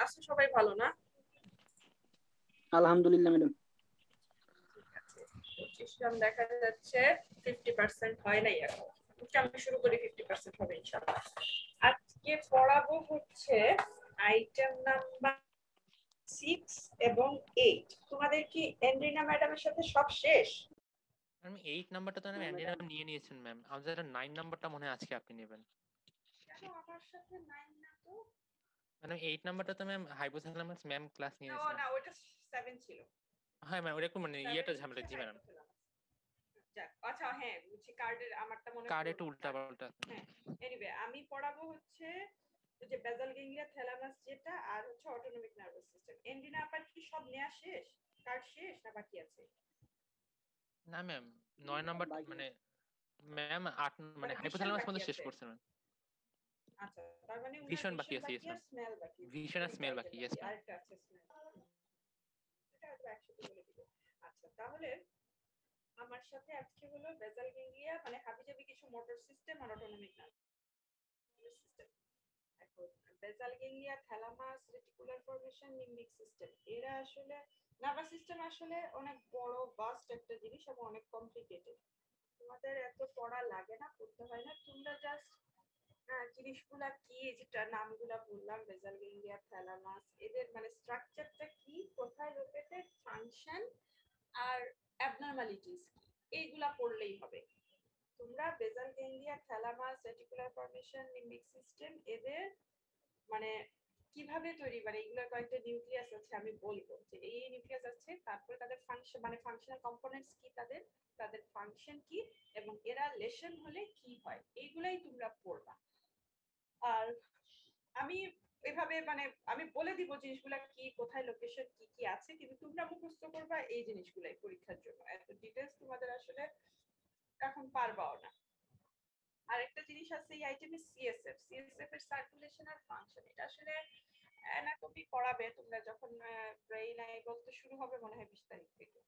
আছে সবাই ভালো না? আলহামদুলিল্লাহ ম্যাডাম। ঠিক আছে, 25 জন দেখা যাচ্ছে 50% হয় নাই এখন। আমি শুরু করি, 50% হবে ইনশাআল্লাহ। আজকে পড়াবো হচ্ছে আইটেম নাম্বার 6 এবং 8। তোমাদের কি এন্ড্রিনা ম্যাডামের সাথে সব শেষ? ম্যাম 8 নাম্বারটা তো ম্যাম অ্যান্ডি ম্যাম নিয়ে নিয়েছেন ম্যাম। আমাদের 9 নাম্বারটা মনে হয় আজকে আপনি নেবেন। কেন আমার সাথে 9 না তো? মানে 8 নাম্বারটা তো ম্যাম হাইপোথ্যালামাস ম্যাম ক্লাস নিয়ে না নিয়েছেন। না, ওটা 7 ছিল। হ্যাঁ ম্যাম ওটা একটু মানে ইয়েটা ঝামেলা। জি ম্যাডাম। আচ্ছা হ্যাঁ বুঝছি, কার্ডের আমারটা মনে কার্ড একটু উল্টা পাল্টা। হ্যাঁ এনিওয়ে, আমি পড়াবো হচ্ছে যে বেসাল গ্যাংলিয়া থ্যালামাস যেটা, আর হচ্ছে অটোনমিক নার্ভাস সিস্টেম। এন্ডিনা আপার কি সব নেওয়া শেষ? কার্ড শেষ না বাকি আছে? না ম্যাম 9 নাম্বার মানে ম্যাম 8 মানে হাইপোথ্যালামাস মধ্যে শেষ করছে ম্যাম। আচ্ছা, তার মানে ভিশন বাকি আছে। Yes ma'am. স্মেল বাকি, ভিশন আর স্মেল বাকি। Yes ma'am. আরেকটা আছে স্মেল। এটা একসাথে বলে দিব। আচ্ছা তাহলে আমার সাথে আজকে হলো বেসাল গ্যাংলিয়া মানে হাবিজাবি কিছু মোটর সিস্টেম আর অটোনমিক নার্ভাস সিস্টেম। এখন basal ganglia thalamus reticular formation limbic system, এরা আসলে নার্ভাস সিস্টেম আসলে অনেক বড় ভাস্ট একটা জিনিস এবং অনেক কমপ্লিকেটেড। তোমাদের এত পড়া লাগে না, পড়তে হয় না, তোমরা জাস্ট জিনিসগুলা কি, যেটা নামগুলা বললাম বেসাল গ্যাংলিয়া থ্যালামাস, এদের মানে স্ট্রাকচারটা কি, কোথায় লোকেটেড, ফাংশন আর অ্যাবনরমালিটিস কি, এইগুলা পড়লেই হবে। তোমরা basal ganglia thalamus reticular formation limbic system এদের মানে কিভাবে তৈরি, মানে এগুলোর কয়েকটা নিউক্লিয়াস আছে আমি বলবো যে এই নিউক্লিয়াস আছে, তারপরে তাদের ফাংশন মানে ফাংশনাল কম্পোনেন্টস কি, তাদের তাদের ফাংশন কি, এবং এরা লেশন হলে কি হয়, এইগুলাই তোমরা পড়বা। আর আমি এভাবে মানে আমি বলে দিব জিনিসগুলা কি, কোথায় লোকেশন কি কি আছে, কিন্তু তোমরা মুখস্থ করবা এই জিনিসগুলাই পরীক্ষার জন্য। এত ডিটেইলস তোমাদের আসলে এখন পারবাও না। আরেকটা জিনিস আছে এই আইটেমে, সিএসএফ। সিএসএফ এর সার্কুলেশন আর ফাংশন, এটা আসলে অ্যানাটমি পড়াবে তোমরা যখন ব্রেইন আই বলতে শুরু হবে মনে হয় 20 তারিখ থেকে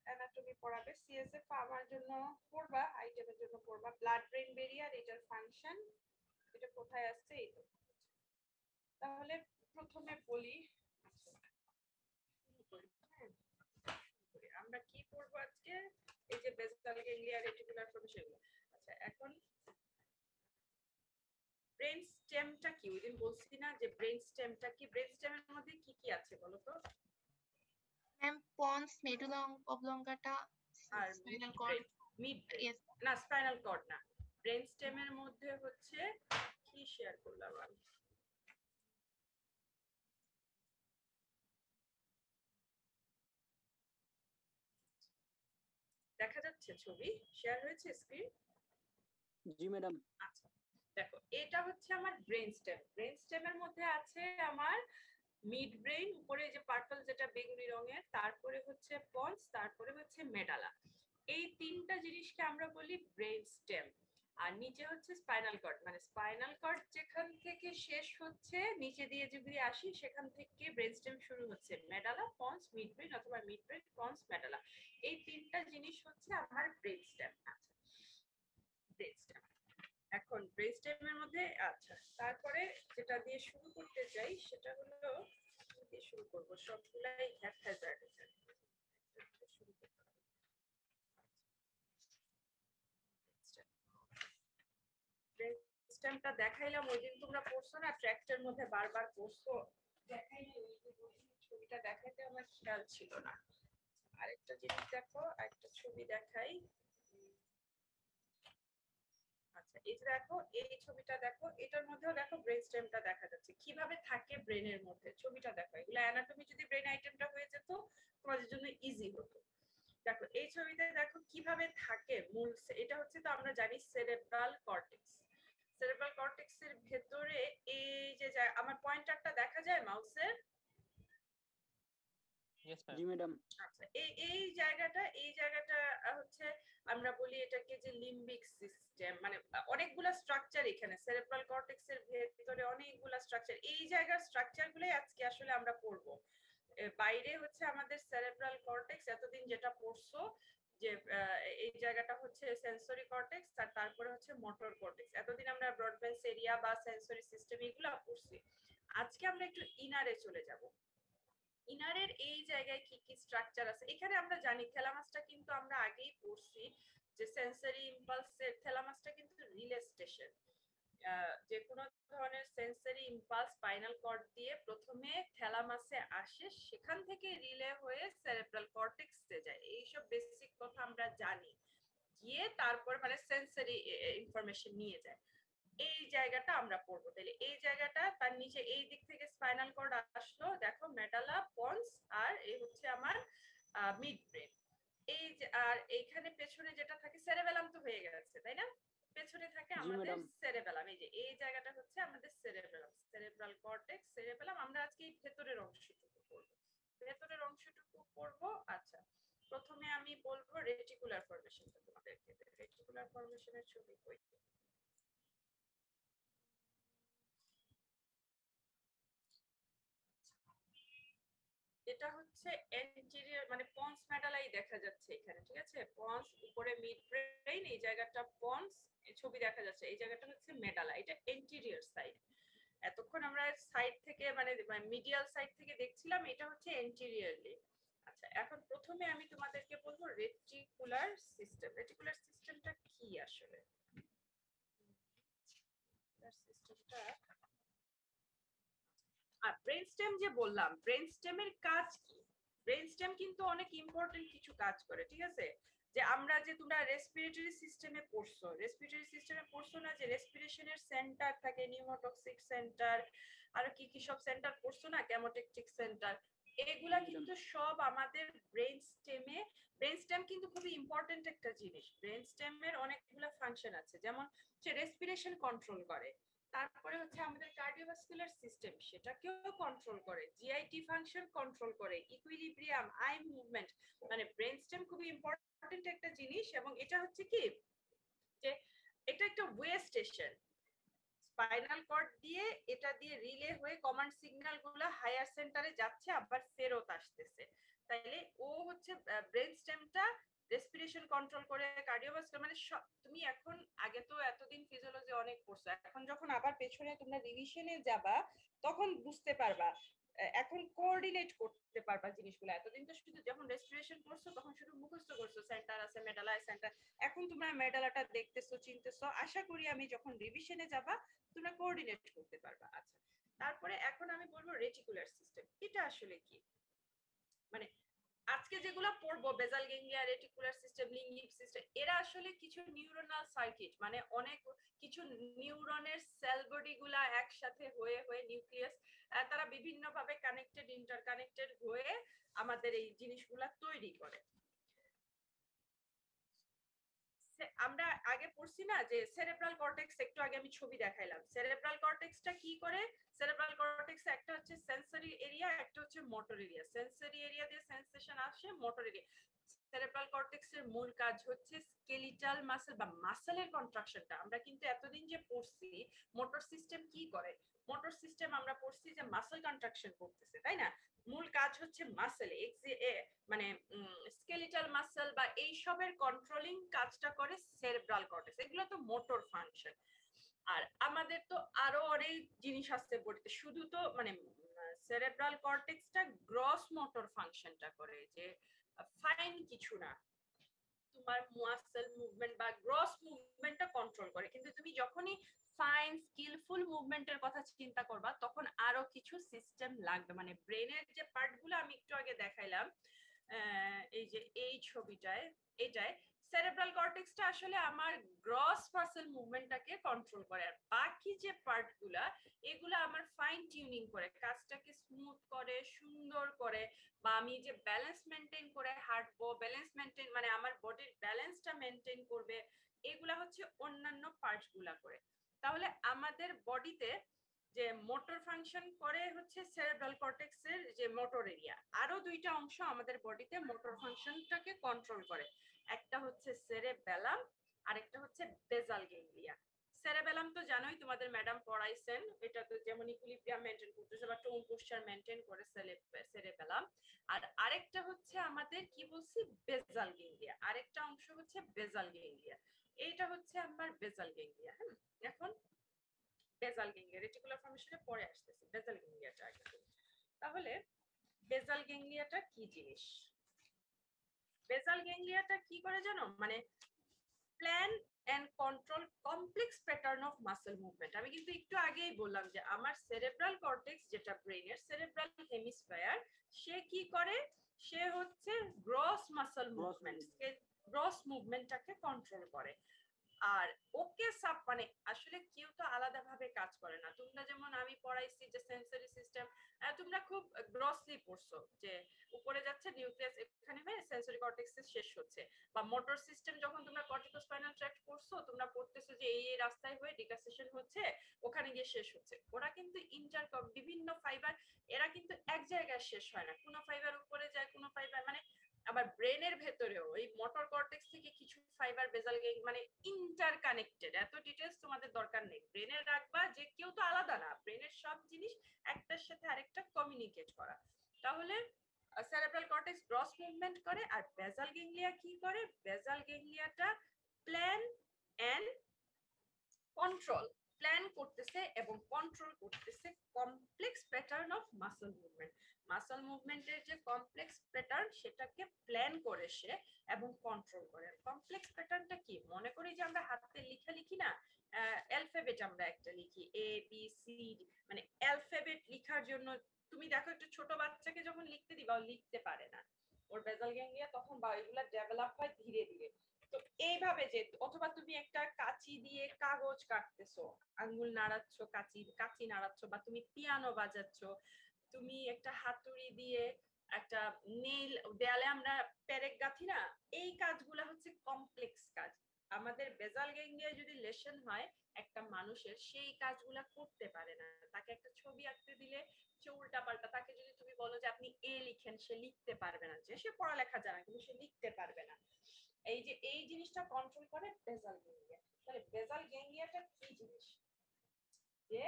অ্যানাটমি পড়াবে। সিএসএফ আমার জন্য পড়বা, আইটেমের জন্য পড়বা। ব্লাড ব্রেইন ব্যারিয়ার, এটার ফাংশন, এটা কোথায় আছে এই তো। তাহলে প্রথমে বলি আমরা কি পড়বো আজকে, এই যে বেসাল গ্যাংলিয়া রেটিকুলার ফর্মেশন। আচ্ছা এখন ব্রেন স্টেমটা কি, ওইদিন বলছি না যে ব্রেন স্টেমটা কি, ব্রেন স্টেমের মধ্যে কি কি আছে বলো তো? ম্যাম পন্স, মেডুলা অবলঙ্গাটা আর স্পাইনাল কর্ড। মিড ব্রেন না, স্পাইনাল কর্ড না। ব্রেন স্টেমের মধ্যে হচ্ছে কি শেয়ার করলাম আমি, দেখা যাচ্ছে ছবি শেয়ার হয়েছে স্ক্রিন? জি ম্যাডাম। আচ্ছা দেখো, এটা হচ্ছে আমার ব্রেন স্টেম। ব্রেন স্টেমের মধ্যে আছে আমার মিড ব্রেন, উপরে যে পার্পল যেটা বেগুনি রঙের, তারপরে হচ্ছে পন্স, তারপরে হচ্ছে মেডালা। এই তিনটা জিনিসকে আমরা বলি ব্রেন স্টেম। আর নিচে হচ্ছে স্পাইনাল কর্ড, মানে স্পাইনাল কর্ড যেখান থেকে শেষ হচ্ছে নিচে দিয়ে যদি আসি সেখান থেকে ব্রেন স্টেম শুরু হচ্ছে, মেডালা, পন্স, মিড ব্রেন, অথবা মিড ব্রেন, পন্স, মেডালা। এই তিনটা জিনিস হচ্ছে আমার ব্রেন স্টেম। আচ্ছা ব্রেন স্টেম, এখন ব্রেন স্টেমের মধ্যে আচ্ছা তারপরে যেটা দিয়ে শুরু করতে চাই সেটা হলো, দিয়ে শুরু করব সবগুলাই হ্যাপহ্যাজার্ড শুরু করতে হবে। ব্রেন স্টেমটা দেখাইলাম ওই দিন, তোমরা পড়ছো না ট্র্যাক্টের মধ্যে বারবার পড়ছো, দেখাইনি ওই যে ছবিটা দেখাইতে আমার খেয়াল ছিল না। আরেকটা জিনিস দেখো, আরেকটা ছবি দেখাই। আচ্ছা এই যে দেখো, এই ছবিটা দেখো, এটার মধ্যেও দেখো ব্রেন স্টেমটা দেখা যাচ্ছে কিভাবে থাকে ব্রেনের মধ্যে। ছবিটা দেখো, এগুলো অ্যানাটমি যদি ব্রেন আইটেমটা হয়ে যেত তোমাদের জন্য ইজি হতো। দেখো এই ছবিতে দেখো কিভাবে থাকে মূল, এটা হচ্ছে তো আমরা জানি সেরেব্রাল কর্টেক্স। সেরেব্রাল কর্টেক্স এর ভেতরে এই যে আমার পয়েন্টারটা দেখা যায় মাউসের? জি ম্যাডাম। আচ্ছা এই জায়গাটা হচ্ছে আমরা বলি এটাকে যে লিম্বিক সিস্টেম, মানে অনেকগুলা স্ট্রাকচার এখানে সেরেব্রাল কর্টেক্স এর ভেতরে অনেকগুলা স্ট্রাকচার, এই জায়গার স্ট্রাকচার গুলোই আজকে আসলে আমরা পড়বো। বাইরে হচ্ছে আমাদের সেরেব্রাল কর্টেক্স, এতদিন যেটা পড়ছো যে এই জায়গাটা হচ্ছে সেন্সরি কর্টেক্স, আর তারপরে হচ্ছে মোটর কর্টেক্স। এতদিন আমরা ব্রডব্যান্ড এরিয়া বা সেন্সরি সিস্টেম এগুলো পড়ছি। আজকে আমরা একটু ইনারে চলে যাব। ইনারের এই জায়গায় কি কি স্ট্রাকচার আছে, এখানে আমরা জানি থ্যালামাসটা কিন্তু আমরা আগেই পড়ছি যে সেন্সরি ইম্পালসের থ্যালামাসটা কিন্তু রিলে স্টেশন। যে কোনো ধরনের সেন্সরি ইম্পালস স্পাইনাল কর্ড দিয়ে প্রথমে থ্যালামাসে আসে, সেখান থেকে রিলে হয়ে সেরেব্রাল কর্টেক্সে যায়। এইসব বেসিক কথা আমরা জানি, গিয়ে তারপর মানে সেন্সরি ইনফরমেশন নিয়ে যায়। এই জায়গাটা আমরা পড়বো। তাহলে এই জায়গাটা তার নিচে এই দিক থেকে স্পাইনাল কর্ড আসলো, দেখো মেডালা, পন্স, আর এই হচ্ছে আমার মিড ব্রেন। এই যে আর এইখানে পেছনে যেটা থাকে সেরেবেলাম তো হয়ে গেছে, তাই না? পেছনে থাকে আমাদের সেরেবেলাম। এই যে এই জায়গাটা হচ্ছে আমাদের সেরেবেলাম, সেরেব্রাল কর্টেক্স, সেরেবেলাম। আমরা আজকে এই ভেতরের অংশটুকু পড়বো, ভেতরের অংশটুকু পড়বো। আচ্ছা, প্রথমে আমি বলবো রেটিকুলার ফর্মেশনটা তোমাদেরকে। রেটিকুলার ফর্মেশনের ছবি কই? এটা হচ্ছে এন্টেরিয়র মানে পন্স মেডালাই দেখা যাচ্ছে এখানে, ঠিক আছে? পন্স উপরে মিড ব্রেন, এই জায়গাটা পন্স, ছবি দেখা যাচ্ছে, এই জায়গাটা হচ্ছে মেডালা, এটা এন্টেরিয়র সাইড। এতক্ষণ আমরা সাইড থেকে মানে মিডিয়াল সাইড থেকে দেখছিলাম, এটা হচ্ছে এন্টেরিয়রলি। আচ্ছা, এখন প্রথমে আমি তোমাদেরকে বলবো রেটিকুলার সিস্টেম। রেটিকুলার সিস্টেমটা কি আসলে? সিস্টেমটা আর ব্রেনস্টেম যে বললাম, ব্রেনস্টেমের কাজ কি? ব্রেনস্টেম কিন্তু অনেক ইম্পর্টেন্ট কিছু কাজ করে, ঠিক আছে? যে আমরা যে তোমরা রেসপিরেটরি সিস্টেমে পড়ছো, রেসপিরেটরি সিস্টেমে পড়ছো না যে রেসপিরেশনের সেন্টার থাকে, নিউমোটক্সিক সেন্টার, আর কি কি সব সেন্টার পড়ছো না, ক্যামোটেকটিক সেন্টার, এগুলা কিন্তু সব আমাদের ব্রেনস্টেমে। ব্রেনস্টেম কিন্তু খুবই ইম্পর্টেন্ট একটা জিনিস। ব্রেনস্টেমের অনেকগুলো ফাংশন আছে, যেমন হচ্ছে রেসপিরেশন কন্ট্রোল করে, তারপরে হচ্ছে আমাদের কার্ডিওভাস্কুলার সিস্টেম সেটাকেও কন্ট্রোল করে, জিআইটি ফাংশন কন্ট্রোল করে, ইকুইলিব্রিয়াম, আই মুভমেন্ট। মানে ব্রেনস্টেম খুবই ইম্পর্টেন্ট একটা জিনিস। এবং এটা হচ্ছে কি যে এটা একটা ওয়ে স্টেশন, স্পাইনাল কর্ড দিয়ে এটা দিয়ে রিলে হয়ে কমান্ড সিগন্যাল গুলা হায়ার সেন্টারে যাচ্ছে, আবার ফেরত আসতেছে। তাইলে ও হচ্ছে ব্রেনস্টেমটা রেসপিরেশন কন্ট্রোল করে, কার্ডিওভাস্কুলার মানে তুমি এখন আগে তো এতদিন ফিজিওলজি অনেক পড়ছো, এখন যখন আবার পেছনে তোমরা রিভিশনে যাবা তখন বুঝতে পারবা, এখন কোঅর্ডিনেট করতে পারবা জিনিসগুলো। এতদিন তো শুধু যখন রেসপিরেশন করছো তখন শুধু মুখস্থ করছো, সেন্টার আছে মেডালা সেন্টার। এখন তোমরা মেডালাটা দেখতেছো, চিনতেছো, আশা করি আমি যখন রিভিশনে যাবা তোমরা কোঅর্ডিনেট করতে পারবা। আচ্ছা, তারপরে এখন আমি বলবো রেটিকুলার সিস্টেম। এটা আসলে কি? মানে আজকে যেগুলো পড়বো, basal ganglia, reticular system, limbic system, এরা আসলে কিছু নিউরনাল সার্কিট, মানে অনেক কিছু নিউরনের সেল বডি গুলা একসাথে হয়ে হয়ে নিউক্লিয়াস, তারা বিভিন্ন ভাবে কানেক্টেড, ইন্টারকানেক্টেড হয়ে আমাদের এই জিনিসগুলা তৈরি করে। আমরা আগে পড়ছি না যে সেরেব্রাল কর্টেক্স, একটু আগে আমি ছবি দেখাইলাম। সেরেব্রাল কর্টেক্সটা কি করে? সেরেব্রাল কর্টেক্স একটা হচ্ছে সেন্সরি এরিয়া, একটা হচ্ছে মোটর এরিয়া। সেন্সরি এরিয়া দিয়ে সেন্সেশন আসে, মোটর এরিয়া। সেরেব্রাল কর্টেক্সের মূল কাজ হচ্ছে স্কেলিটাল মাসল বা মাসলের কন্ট্রাকশনটা। আমরা কিন্তু এতদিন যে পড়ছি মোটর সিস্টেম কি করে, মোটর সিস্টেম আমরা পড়ছি যে মাসল কন্ট্রাকশন করতেছে, তাই না? মূল কাজ হচ্ছে মাসল, মানে স্কেলিটাল মাসল বা এই সবের কন্ট্রোলিং কাজটা করে সেরেব্রাল কর্টেক্স। এগুলো তো মোটর ফাংশন। আর আমাদের তো আরো অনেক জিনিস আছে বলতে, শুধু তো মানে সেরেব্রাল কর্টেক্সটা গ্রস মোটর ফাংশনটা করে, যে ফাইন কিছু না, তোমার মাসল মুভমেন্ট বা গ্রস মুভমেন্টটা কন্ট্রোল করে। কিন্তু তুমি যখনই ফাইন স্কিলফুল মুভমেন্টের কথা চিন্তা করবা তখন আরো কিছু সিস্টেম লাগবে। মানে ব্রেনের যে পার্টগুলো আমি একটু আগে দেখাইলাম, এই যে এই ছবিটায়, এটায় সেরেব্রাল কর্টেক্সটা আসলে আমার গ্রস মাসল মুভমেন্টটাকে কন্ট্রোল করে, আর বাকি যে পার্টগুলা এগুলা আমার ফাইন টিউনিং করে, কাজটাকে স্মুথ করে, সুন্দর করে, বা আমি যে ব্যালেন্স মেনটেন করে হাঁটবো, ব্যালেন্স মেনটেন মানে আমার বডির ব্যালেন্সটা মেনটেন করবে, এগুলা হচ্ছে অন্যান্য পার্টস গুলা করে। তাহলে আমাদের বডিতে যে মোটর ফাংশন করে হচ্ছে সেরেব্রাল কর্টেক্সের যে মোটর এরিয়া, আরো দুইটা অংশ আমাদের বডিতে মোটর ফাংশনটাকে কন্ট্রোল করে। একটা হচ্ছে সেরেবেলাম, আরেকটা হচ্ছে বেসাল গ্যাংলিয়া। সেরেবেলাম তো জানোই, তোমাদের ম্যাডাম পড়াইছেন, এটা তো যেমন ইকুইলিব্রিয়াম মেইনটেইন করতেছে বা টোন পোস্চার মেইনটেইন করে সেরেবেলাম। আর আরেকটা হচ্ছে আমাদের কি বলছি, বেসাল গ্যাংলিয়া। আরেকটা অংশ হচ্ছে বেসাল গ্যাংলিয়া, এইটা হচ্ছে আমার বেসাল গ্যাংলিয়া। হ্যাঁ, এখন বেসাল গ্যাংলিয়া, রেটিকুলার ফর্মেশনে পরে আসতেছে, বেসাল গ্যাংলিয়াটা আগে। তাহলে বেসাল গ্যাংলিয়াটা কি জিনিস? বেসাল গ্যাংলিয়াটা কি করে জানো? মানে plan and control complex pattern of muscle movement. আমি কিন্তু একটু আগেই বললাম যে আমার সেরেব্রাল কর্টেক্স, যেটা ব্রেনের সেরেব্রাল হেমিস্ফেয়ার, সে কি করে? সে হচ্ছে গ্রস মাসল মুভমেন্ট, গ্রস মুভমেন্টটাকে কন্ট্রোল করে। আর ওকে সাব মানে আসলে কেউ তো আলাদা ভাবে কাজ করে না। তোমরা যেমন আমি পড়াইছি যে সেন্সরি সিস্টেম, তোমরা খুব গ্রসলি পড়ছো যে উপরে যাচ্ছে নিউক্লিয়াস, এখানে হয়ে সেন্সরি কর্টেক্সে শেষ হচ্ছে। বা মোটর সিস্টেম যখন তোমরা কর্টিকোস্পাইনাল ট্র্যাক্ট পড়ছো, তোমরা পড়তেছো যে এই রাস্তায় হয়ে ডিকাসেশন হচ্ছে, ওখানে গিয়ে শেষ হচ্ছে। ওরা কিন্তু বিভিন্ন ফাইবার, এরা কিন্তু এক জায়গায় শেষ হয় না, কোনো ফাইবার উপরে যায়, কোনো ফাইবার মানে আবার ব্রেনের ভেতরেও এই মোটর কর্টেক্স থেকে কিছু ফাইবার বেসাল মানে ইন্টার কানেক্টেড। এত ডিটেইলস তোমাদের দরকার নেই, ব্রেনে রাখবা যে কেউ তো আলাদা না, ব্রেনের সব জিনিস একটার সাথে আরেকটা কমিউনিকেট করা। তাহলে সেরেব্রাল কর্টেক্স গ্রস মুভমেন্ট করে, আর বেসাল গ্যাংলিয়া কি করে? বেসাল গ্যাংলিয়াটা প্ল্যান এন্ড কন্ট্রোল, প্ল্যান করতেছে এবং কন্ট্রোল করতেছে complex pattern of muscle movement. Muscle মুভমেন্টের যে কমপ্লেক্স প্যাটার্ন, সেটাকে প্ল্যান করে সে এবং কন্ট্রোল করে। কমপ্লেক্স প্যাটার্নটা কি? মনে করি যে আমরা হাতে লেখা লিখি না, অ্যালফাবেট আমরা একটা লিখি এ বি সি ডি, মানে অ্যালফাবেট লেখার জন্য তুমি দেখো একটা ছোট বাচ্চাকে যখন লিখতে দিবা, ও লিখতে পারে না, ওর বেসাল গ্যাংলিয়া তখন বা এগুলা ডেভেলপ হয় ধীরে ধীরে। তো এইভাবে যে, অথবা তুমি একটা কাঁচি দিয়ে কাগজ কাটতেছো, আঙ্গুল নাড়াচ্ছ, কাঁচি নাড়াচ্ছ, বা তুমি পিয়ানো বাজাচ্ছ, তুমি একটা হাতুড়ি দিয়ে একটা নেইল, দেয়ালে আমরা পেরেক গাঁথি না, এই কাজগুলা হচ্ছে কমপ্লেক্স কাজ। আমাদের বেসাল গ্যাংলিয়া যদি লেশন হয় একটা মানুষের, সেই কাজগুলা করতে পারে না। তাকে একটা ছবি আঁকতে দিলে সে উল্টা পাল্টা, তাকে যদি তুমি বলো যে আপনি এ লিখেন, সে লিখতে পারবে না, যে সে পড়ালেখা জানে কিন্তু সে লিখতে পারবে না। এই যে এই জিনিসটা কন্ট্রোল করে বেসাল গ্যাংলিয়া। তাহলে বেসাল গ্যাংলিয়াটা কি জিনিস? যে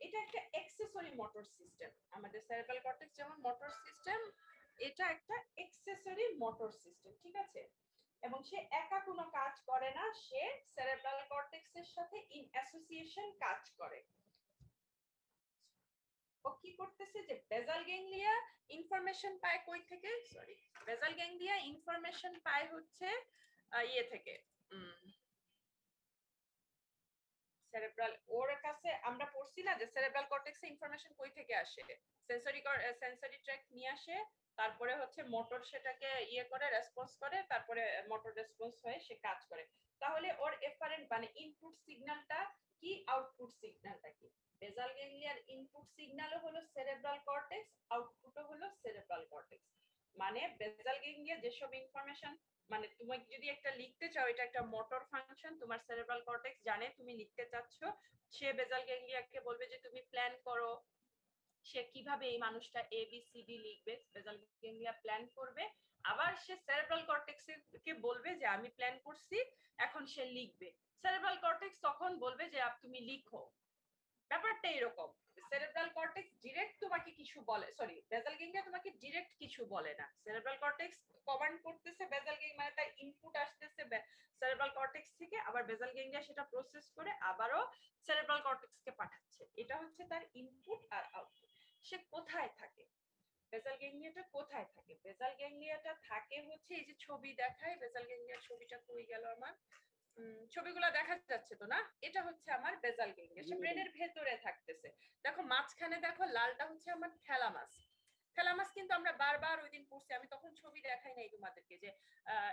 এটা একটা অ্যাক্সেসরি মোটর সিস্টেম। আমাদের সেরেব্রাল কর্টেক্স যেমন মোটর সিস্টেম, এটা একটা অ্যাক্সেসরি মোটর সিস্টেম, ঠিক আছে? এবং সে একা কোনো কাজ করে না, সে সেরেব্রাল কর্টেক্সের সাথে ইন অ্যাসোসিয়েশন কাজ করে। ও কি করতেছে? যে বেসাল গ্যাংলিয়া ইনফরমেশন পায় কই থেকে? সরি, বেসাল গ্যাংলিয়া ইনফরমেশন পায় হচ্ছে ইয়ে থেকে, সেরেব্রাল, ওর কাছে আমরা পড়ছি না যে সেরেব্রাল কর্টেক্সে ইনফরমেশন কই থেকে আসে? সেন্সরি ট্র্যাক্ট নিয়ে আসে, তারপরে হচ্ছে মোটর সেটাকে ইয়ে করে, রেসপন্স করে, তারপরে মোটর রেসপন্স হয়ে সে কাজ করে। তাহলে ওর এফারেন্ট মানে ইনপুট সিগন্যালটা কি, আউটপুট সিগন্যালটা কি? বেসাল গ্যাংলিয়ার ইনপুট সিগন্যালও হলো সেরেব্রাল কর্টেক্স, আউটপুটও হলো সেরেব্রাল কর্টেক্স। মানে বেসাল গ্যাংলিয়া যেসব ইনফরমেশন, মানে তুমি যদি একটা লিখতে চাও, এটা একটা মোটর ফাংশন, তোমার সেরেব্রাল কর্টেক্স জানে তুমি লিখতে চাচ্ছ, সে বেসাল গ্যাংলিয়াকে বলবে যে তুমি প্ল্যান করো, সে কিভাবে এই মানুষটা এ বি সি ডি লিখবে, বেসাল গ্যাংলিয়া প্ল্যান করবে। আবার সে সেরেব্রাল কর্টেক্স কে বলবে যে আমি প্ল্যান করছি, এখন সে লিখবে। সেরেব্রাল কর্টেক্স তখন বলবে যে তুমি লিখো। ব্যাপারটা এরকম। সেরেব্রাল কর্টেক্স ডিরেক্ট তোমাকে কিছু বলে, সরি, বেসাল গ্যাংলিয়া তোমাকে ডিরেক্ট কিছু বলে না। সেরেব্রাল কর্টেক্স কমান্ড করতেছে বেসাল গ্যাংলিয়া, মানে তার ইনপুট আসতেছে সেরেব্রাল কর্টেক্স থেকে, আবার বেসাল গ্যাংলিয়া সেটা প্রসেস করে আবারও সেরেব্রাল কর্টেক্স কে পাঠাচ্ছে। এটা হচ্ছে তার ইনপুট আর আউটপুট। সে কোথায় থাকে? বেসাল গ্যাংলিয়াটা কোথায় থাকে? বেসাল গ্যাংলিয়াটা থাকে হচ্ছে, এই যে ছবি দেখায়, বেসাল গ্যাংলিয়ার ছবিটা কই গেল আমার? ছবিগুলো দেখা যাচ্ছে তো না? এটা হচ্ছে আমার বেসাল গ্যাংলিয়া, সে ব্রেনের ভেতরে থাকতেছে। দেখো মাঝখানে দেখো লালটা হচ্ছে আমার থ্যালামাস। থ্যালামাস কিন্তু আমরা বারবার ওই দিন পড়ছি, আমি তখন ছবি দেখাই নাই তোমাদেরকে, যে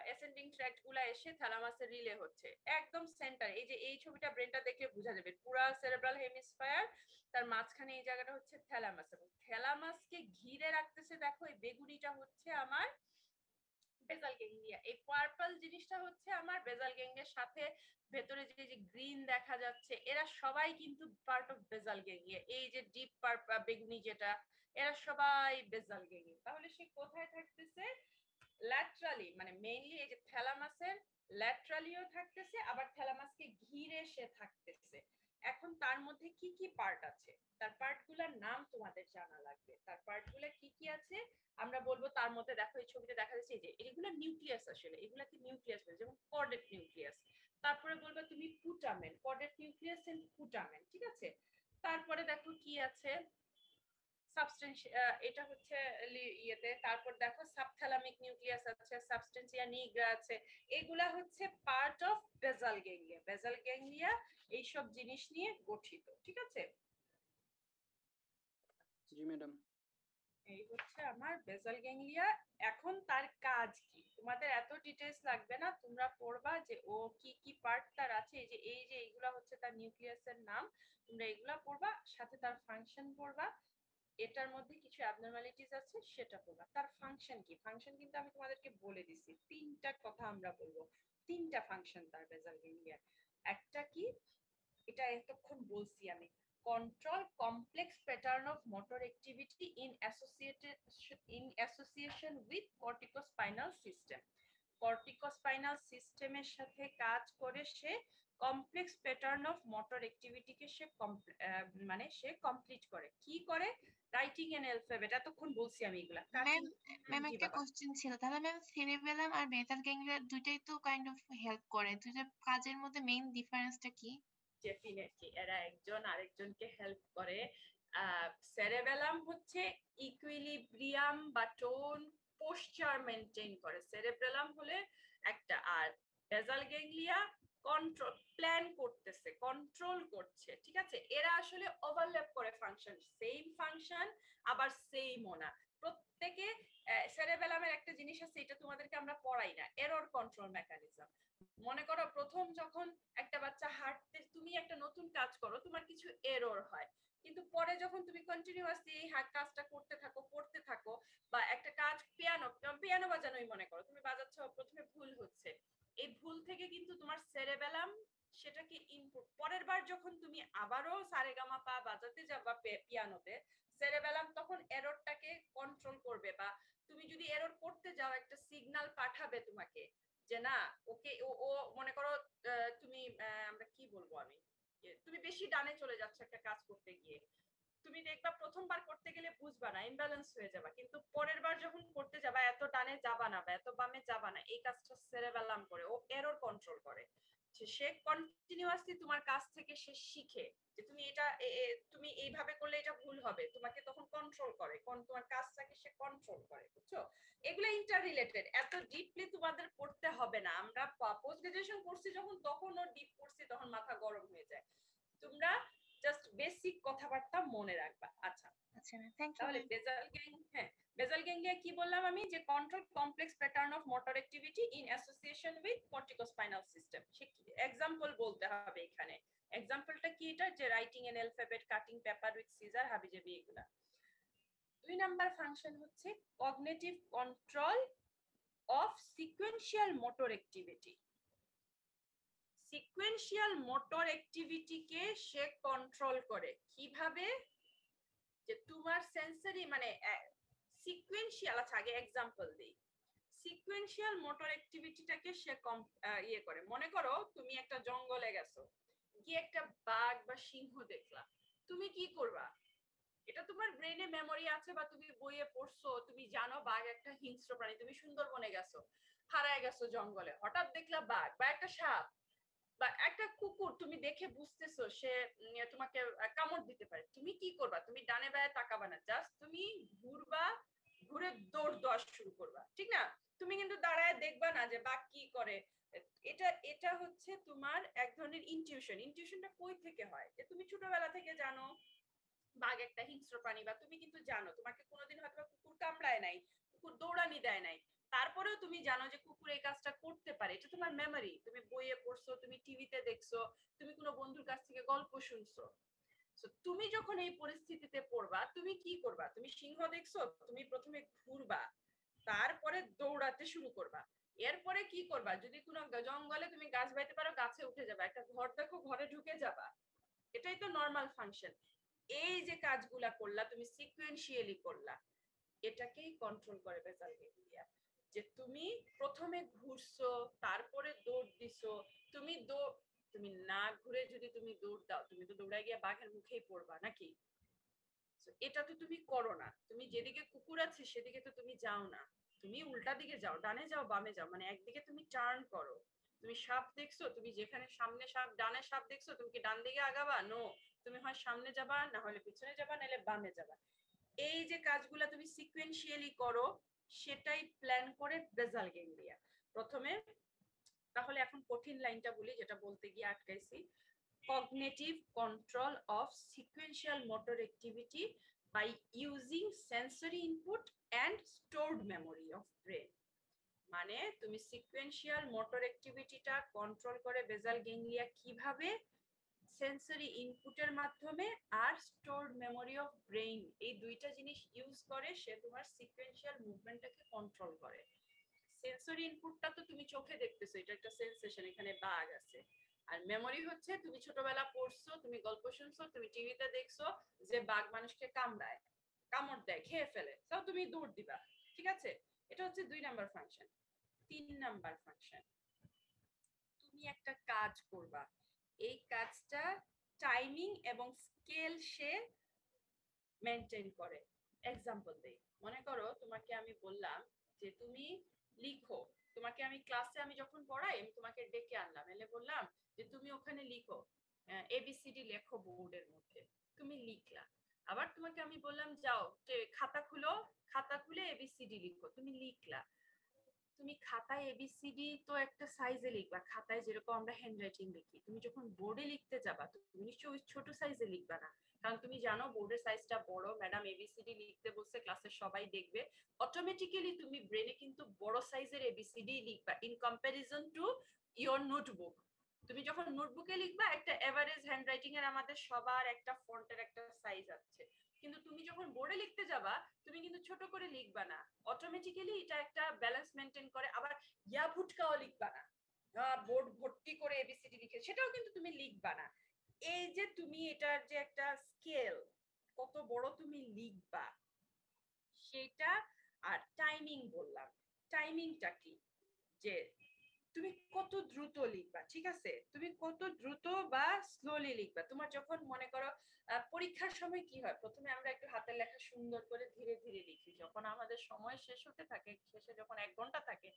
অ্যাসেন্ডিং ট্র্যাক্ট গুলা এসে থ্যালামাসের রিলে হচ্ছে একদম সেন্টার। এই যে এই ছবিটা ব্রেনটা দেখলে বোঝা যাবে, পুরা সেরেব্রাল হেমিস্ফেয়ার, তার মাঝখানে এই জায়গাটা হচ্ছে থ্যালামাস, এবং থ্যালামাসকে ঘিরে রাখতেছে দেখো এই বেগুনিটা হচ্ছে আমার বেসাল গ্যাংলিয়া। এই পার্পল জিনিসটা হচ্ছে আমার বেসাল গ্যাংলিয়ার সাথে ভেতরে যে যে গ্রিন দেখা যাচ্ছে, এরা সবাই কিন্তু পার্ট অফ বেসাল গ্যাংলিয়া। এই যে ডিপ পার্পল বেগুনি যেটা, এরা সবাই বেসাল গ্যাংলিয়া। তাহলে সে কোথায় থাকতেছে? ল্যাটারালি, মানে মেইনলি এই যে থ্যালামাসের ল্যাটারালিও থাকতেছে, আবার থ্যালামাসকে ঘিরে সে থাকতেছে। এখন তার মধ্যে কি কি পার্ট আছে, তার পার্টগুলোর নাম তোমাদের জানা লাগবে। তার পার্টগুলো কি কি আছে আমরা বলবো। তার মধ্যে দেখো এই ছবিতে দেখা যাচ্ছে যে এগুলো নিউক্লিয়াস, আসলে এগুলাকে নিউক্লিয়াস বলে, যেমন কর্ডেট নিউক্লিয়াস। তারপরে বলবা তুমি পুটামেন, কডেট নিউক্লিয়াস এন্ড পুটামেন, ঠিক আছে। তারপরে দেখো কি আছে, সাবস্টেন্স, এটা হচ্ছে ইয়েতে। তারপর দেখো সাবথ্যালামিক নিউক্লিয়াস আছে, সাবস্টেন্সিয়া নিগ্রা আছে, এগুলা হচ্ছে part of basal ganglia. Basal ganglia এইসব জিনিস নিয়ে গঠিত, ঠিক আছে। জি ম্যাডাম। এই হচ্ছে আমার বেসাল গ্যাংলিয়া। এখন তার কাজ কি তোমাদের এত ডিটেইলস লাগবে না, তোমরা পড়বা যে ও কি কি পার্ট তার আছে, এই যে এইগুলা হচ্ছে তার নিউক্লিয়াসের নাম, তোমরা এগুলা পড়বা, সাথে তার ফাংশন পড়বা। এটার মধ্যে কিছু অ্যাবনর্মালিটিস আছে সেটা পড়বা। তার ফাংশন কি, ফাংশন কিন্তু আমি তোমাদেরকে বলে দিছি, তিনটা কথা আমরা বলবো, তিনটা ফাংশন তার বেসাল গ্যাংলিয়া। একটা কি, এটা এতক্ষণ বলছি আমি, control complex pattern of motor activity in association with corticospinal system. corticospinal সিস্টেমের সাথে কাজ করে সে কমপ্লেক্স প্যাটার্ন অফ মোটর অ্যাক্টিভিটিকে সে মানে সে কমপ্লিট করে। কি করে? রাইটিং এন অ্যালফাবেট, এতক্ষণ বলছি আমি এগুলা। ম্যাম একটা কোশ্চেন ছিল, তাহলে ম্যাম সেরেবেলাম আর বেসাল গ্যাংলিয়া দুইটাই তো কাইন্ড অফ হেল্প করে, দুইটা কাজের মধ্যে মেইন ডিফারেন্সটা কি? ডেফিনেটলি এরা একজন আরেকজনকে হেল্প করে। সেরেবেলাম হচ্ছে ইকুইলিব্রিয়াম বা টোন পোস্চার মেইনটেইন করে, সেরেবেলাম হলে একটা, আর বেসাল গ্যাংলিয়া কন্ট্রোল প্ল্যান করতেছে, কন্ট্রোল করছে, ঠিক আছে। এরা আসলে ওভারল্যাপ করে ফাংশন, সেম ফাংশন আবার সেমও না। প্রত্যেকে সেরেবেলামের একটা জিনিস আছে, এটা তোমাদেরকে আমরা পড়াই না, এরর কন্ট্রোল মেকানিজম। মনে করো প্রথম যখন একটা বাচ্চা হাঁটতে, তুমি একটা নতুন কাজ করো, তোমার কিছু এরর হয়, কিন্তু পরে যখন তুমি কন্টিনিউয়াসলি এই কাজটা করতে থাকো, করতে থাকো, বা একটা কাজ পিয়ানো পিয়ানো বাজানোই মনে করো, তুমি বাজাচ্ছ, প্রথমে ভুল হচ্ছে, এই ভুল থেকে কিন্তু তোমার সেরেবেলাম সেটাকে ইনপুট, পরের বার যখন তুমি আবারও সারেগামা পা বাজাতে যাবা পিয়ানোতে, সেরেবেলাম তখন এররটাকে কন্ট্রোল করবে, বা তুমি যদি এরর করতে যাও একটা সিগন্যাল পাঠাবে তোমাকে যে না ওকে, ও মনে করো তুমি আমরা কি বলবো, আমি তুমি বেশি ডানে চলে যাচ্ছ একটা কাজ করতে গিয়ে, তুমি দেখবা প্রথমবার করতে গেলে বুঝবা না, ইমব্যালেন্স হয়ে যাবা, কিন্তু পরের বার যখন করতে যাবা এত ডানে যাবা না বা এত বামে যাবা না, এই কাজটা সেরেবেলাম করে, ও এরর কন্ট্রোল করে। সে কন্টিনিউয়াসলি তোমার কাছ থেকে সে শিখে যে তুমি এটা তুমি এইভাবে করলে এটা ভুল হবে, তোমাকে তখন কন্ট্রোল করে, তোমার কাজটাকে সে কন্ট্রোল করে, বুঝছো। এগুলো ইন্টার রিলেটেড, এত ডিপলি তোমাদের পড়তে হবে না, আমরা পোস্ট গ্রাজুয়েশন করছি যখন, তখনও ডিপ পড়ছি, তখন মাথা গরম হয়ে যায়। তোমরা জাস্ট বেসিক কথাবার্তা মনে রাখবা। আচ্ছা আচ্ছা ম্যাম, থ্যাংক ইউ। তাহলে বেসাল গ্যাংলিয়া কি বললাম আমি, যে control complex pattern of motor activity in association with corticospinal system. Example বলতে হবে এখানে, এক্সাম্পলটা কি, এটা যে writing an alphabet, cutting paper with scissor, হাবিজাবি, এগুলা। 2 নাম্বার ফাংশন হচ্ছে cognitive control of sequential motor activity. Sequential motor অ্যাক্টিভিটিকে সে কন্ট্রোল করে কিভাবে, যে তোমার সেন্সরি মানে সিকোয়েন্সিয়াল, আচ্ছা আগে এক্সাম্পল দেই, সিকোয়েন্সিয়াল মোটর অ্যাক্টিভিটিটাকে সে ইয়ে করে। মনে করো তুমি একটা জঙ্গলে গেছো, গিয়ে একটা বাঘ বা সিংহ দেখলা, তুমি কি করবা? এটা তোমার ব্রেনে মেমোরি আছে বা তুমি বইয়ে পড়ছো, তুমি জানো বাঘ একটা হিংস্র প্রাণী, তুমি সুন্দরবনে গেছো, হারায় গেছো জঙ্গলে, হঠাৎ দেখলা বাঘ বা একটা সাপ বা একটা কুকুর, তুমি দেখে বুঝতেছো সে তোমাকে কামড় দিতে পারে, তুমি কি করবা? তুমি ডানে বায়ে তাকাবা না, জাস্ট তুমি ঘুরবা, ঘুরে দৌড় দেওয়া শুরু করবা, ঠিক না? তুমি কিন্তু দাঁড়ায় দেখবা না যে বাঘ কি করে। এটা হচ্ছে তোমার এক ধরনের ইনটিউশন। ইনটিউশনটা কই থেকে হয়? যে তুমি ছোটবেলা থেকে জানো বাঘ একটা হিংস্র প্রাণী, বা তুমি কিন্তু জানো, তোমাকে কোনোদিন হয়তো কুকুর কামড়ায় নাই, কুকুর দৌড়ানি দেয় নাই, তারপরেও তুমি জানো যে কুকুর এই কাজটা করতে পারে, এটা তোমার মেমোরি, তুমি বইয়ে পড়ছো, তুমি টিভিতে দেখছো, তুমি কোনো বন্ধুর কাছ থেকে গল্প শুনছো। তুমি যখন এই পরিস্থিতিতে পড়বা, তুমি কি করবা? তুমি সিংহ দেখছো, তুমি প্রথমে ঘুরবা, তারপরে দৌড়াতে শুরু করবা। এরপরে কি করবা? যদি কোনো জঙ্গলে তুমি গাছ বাইতে পারো, গাছে উঠে যাবা, একটা ঘর দেখো, ঘরে ঢুকে যাবা। এটাই তো নর্মাল ফাংশন। এই যে কাজগুলা করলা, তুমি সিকোয়েন্সিয়ালি করলা, এটাকেই কন্ট্রোল করে বেসাল গ্যাংলিয়া। যে তুমি প্রথমে ঘুরছো, তারপরে দৌড় দিছো, তুমি না ঘুরে যদি তুমি দৌড় দাও, তুমি তো দৌড়ায় গিয়ে বাঘের মুখেই পড়বা নাকি? এটা তো তুমি করো না। তুমি যেদিকে কুকুর আছে সেদিকে তো তুমি যাও না, তুমি উল্টা দিকে যাও, ডানে যাও বামে যাও, মানে একদিকে তুমি টার্ন করো। তুমি সাপ দেখছো, তুমি যেখানে সামনে সাপ, ডানে সাপ দেখছো, তুমি কি ডান দিকে আগাবা? নো, তুমি হয় সামনে যাবা, না হলে পিছনে যাবা, নাহলে বামে যাবা। এই যে কাজগুলা তুমি সিকোয়েন্সিয়ালি করো, সেটাই প্ল্যান করে বেসাল গ্যাংলিয়া প্রথমে। তাহলে এখন কঠিন লাইনটা বলি, যেটা বলতে গিয়ে আটকাইছি। cognitive control of sequential motor activity by using sensory input and stored memory of brain। মানে তুমি সিকোয়েন্সিয়াল মোটর অ্যাক্টিভিটিটা কন্ট্রোল করে বেসাল গ্যাংলিয়া কিভাবে? সেন্সরি ইনপুটের মাধ্যমে আর স্টোরড মেমোরি অফ ব্রেইন, এই দুইটা জিনিস ইউজ করে সে তোমার সিকোয়েন্সিয়াল মুভমেন্টটাকে কন্ট্রোল করে। সেন্সরি ইনপুটটা তো তুমি চোখে দেখতেছো, এটা একটা সেন্সেশন, এখানে বাঘ আছে। আর মেমোরি হচ্ছে তুমি ছোটবেলা পড়ছো, তুমি গল্প শুনছো, তুমি টিভিতে দেখছো যে বাঘ মানুষকে কামড়ায়, কামড় দেয়, খেয়ে ফেলে, তাও তুমি দৌড় দিবা। ঠিক আছে, এটা হচ্ছে 2 নাম্বার ফাংশন। 3 নাম্বার ফাংশন, তুমি একটা কাজ করবা, এই কাজটা টাইমিং এবং স্কেল সে মেনটেন করে। এক্সাম্পল দেই, মনে করো তোমাকে আমি বললাম যে তুমি লিখো, তোমাকে আমি ক্লাসে আমি যখন পড়াই আমি তোমাকে ডেকে আনলাম, এলে বললাম যে তুমি ওখানে লিখো, এবিসিডি লেখো বোর্ডের মধ্যে, তুমি লিখলা। আবার তোমাকে আমি বললাম যাও যে খাতা খুলো, খাতা খুলে এবিসিডি লিখো, তুমি লিখলা। তুমি খাতায় এবিসিডি তো একটা সাইজে লিখবা, খাতায় যেরকম আমরা হ্যান্ডরাইটিং লিখি। তুমি যখন বোর্ডে লিখতে যাবা তুমি নিশ্চয়ই ছোট সাইজে লিখবা না, কারণ তুমি জানো বোর্ডের সাইজটা বড়, ম্যাডাম এবিসিডি লিখতে বলছে, ক্লাসের সবাই দেখবে। অটোমেটিক্যালি তুমি ব্রেনে কিন্তু বড় সাইজের এবিসিডি লিখবা in comparison to your notebook. তুমি যখন নোটবুকে লিখবা, একটা এভারেজ হ্যান্ডরাইটিং এর আমাদের সবার একটা ফন্টের একটা সাইজ আছে, কিন্তু তুমি যখন বোর্ডে লিখতে যাবা তুমি কিন্তু ছোট করে লিখবা না, অটোমেটিক্যালি এটা একটা ব্যালেন্স মেনটেন করে। আবার ইয়া ভুটকাও লিখবা না, বোর্ড ভর্তি করে এবিসিডি লিখে, সেটাও কিন্তু তুমি লিখবা না। এই যে তুমি এটার যে একটা স্কেল, কত বড় তুমি লিখবা সেটা। আর টাইমিং বললাম, টাইমিংটা কি, যে তুমি কত দ্রুত লিখবা, ঠিক আছে, তুমি কত দ্রুত বা স্লোলি লিখবা। তোমার যখন মনে করো পরীক্ষার সময় কি হয়, প্রথমে আমরা একটু হাতের লেখা সুন্দর করে ধীরে ধীরে লিখি, যখন আমাদের সময় শেষ হতে থাকে, শেষে যখন 1 ঘন্টা থাকে,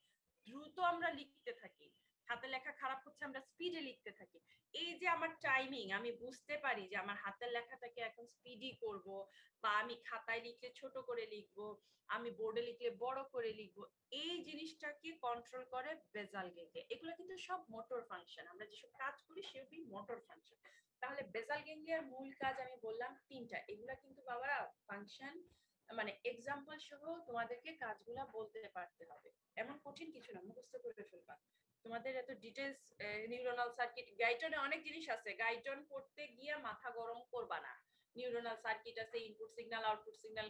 দ্রুত আমরা লিখতে থাকি, হাতের লেখা খারাপ হচ্ছে, আমরা স্পিডে লিখতে থাকি। এই যে আমার টাইমিং, আমি বুঝতে পারি যে আমার হাতের লেখাটাকে এখন স্পিডি করব, বা আমি খাতায় লিখলে ছোট করে লিখবো, আমি বোর্ডে লিখলে বড় করে লিখবো, এই জিনিসটাকে কন্ট্রোল করে বেসাল গ্যাংলিয়া। এগুলো কিন্তু সব মোটর ফাংশন, আমরা যেসব কাজ করি সেগুলি মোটর ফাংশন। তাহলে বেসাল গ্যাংলিয়ার মূল কাজ আমি বললাম 3টা, এগুলা কিন্তু বাবারা ফাংশন, মানে এক্সাম্পল সহ তোমাদেরকে কাজগুলা বলতে পারতে হবে, এমন কঠিন কিছু না, মুখস্থ করে ফেলবা। তোমাদের এত ডিটেইলস, নিউরনাল সার্কিট, গাইটনে অনেক জিনিস আছে, গাইটন পড়তে গিয়ে মাথা গরম করবা না। নিউরনাল সার্কিট আছে, ইনপুট সিগন্যাল, আউটপুট সিগন্যাল,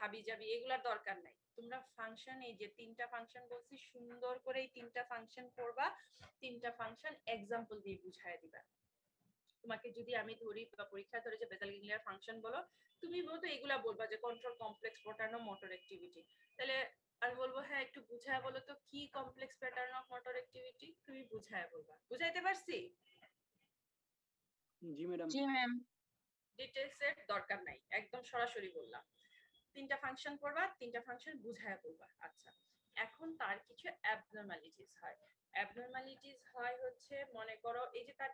হাবিজাবি, এগুলার দরকার নাই। তোমরা ফাংশন, এই যে 3টা ফাংশন বলছি, সুন্দর করে এই 3টা ফাংশন পড়বা, 3টা ফাংশন এক্সাম্পল দিয়ে বুঝায় দিবা। তোমাকে যদি আমি ধরি বা পরীক্ষা ধরে যে বেসাল গ্যাংলিয়ার ফাংশন বলো, তুমি বলতো এগুলা বলবা যে control complex pattern of motor activity, তাহলে আমি বলবো হ্যাঁ একটু বুঝায় বলো তো কি complex pattern of motor activity, তুমি বুঝায় বলবা। বুঝাইতে পারছি? জি ম্যাডাম। জি ম্যাম। ডিটেইলস এর দরকার নাই, একদম সরাসরি বললাম। 3টা ফাংশন পড়বা, 3টা ফাংশন বুঝায় বলবা। আচ্ছা, এখন তার কিছু অ্যাবনরমালিটিস হয়। অ্যাবনরমালিটিস হয় হচ্ছে, মনে করো এই যে তার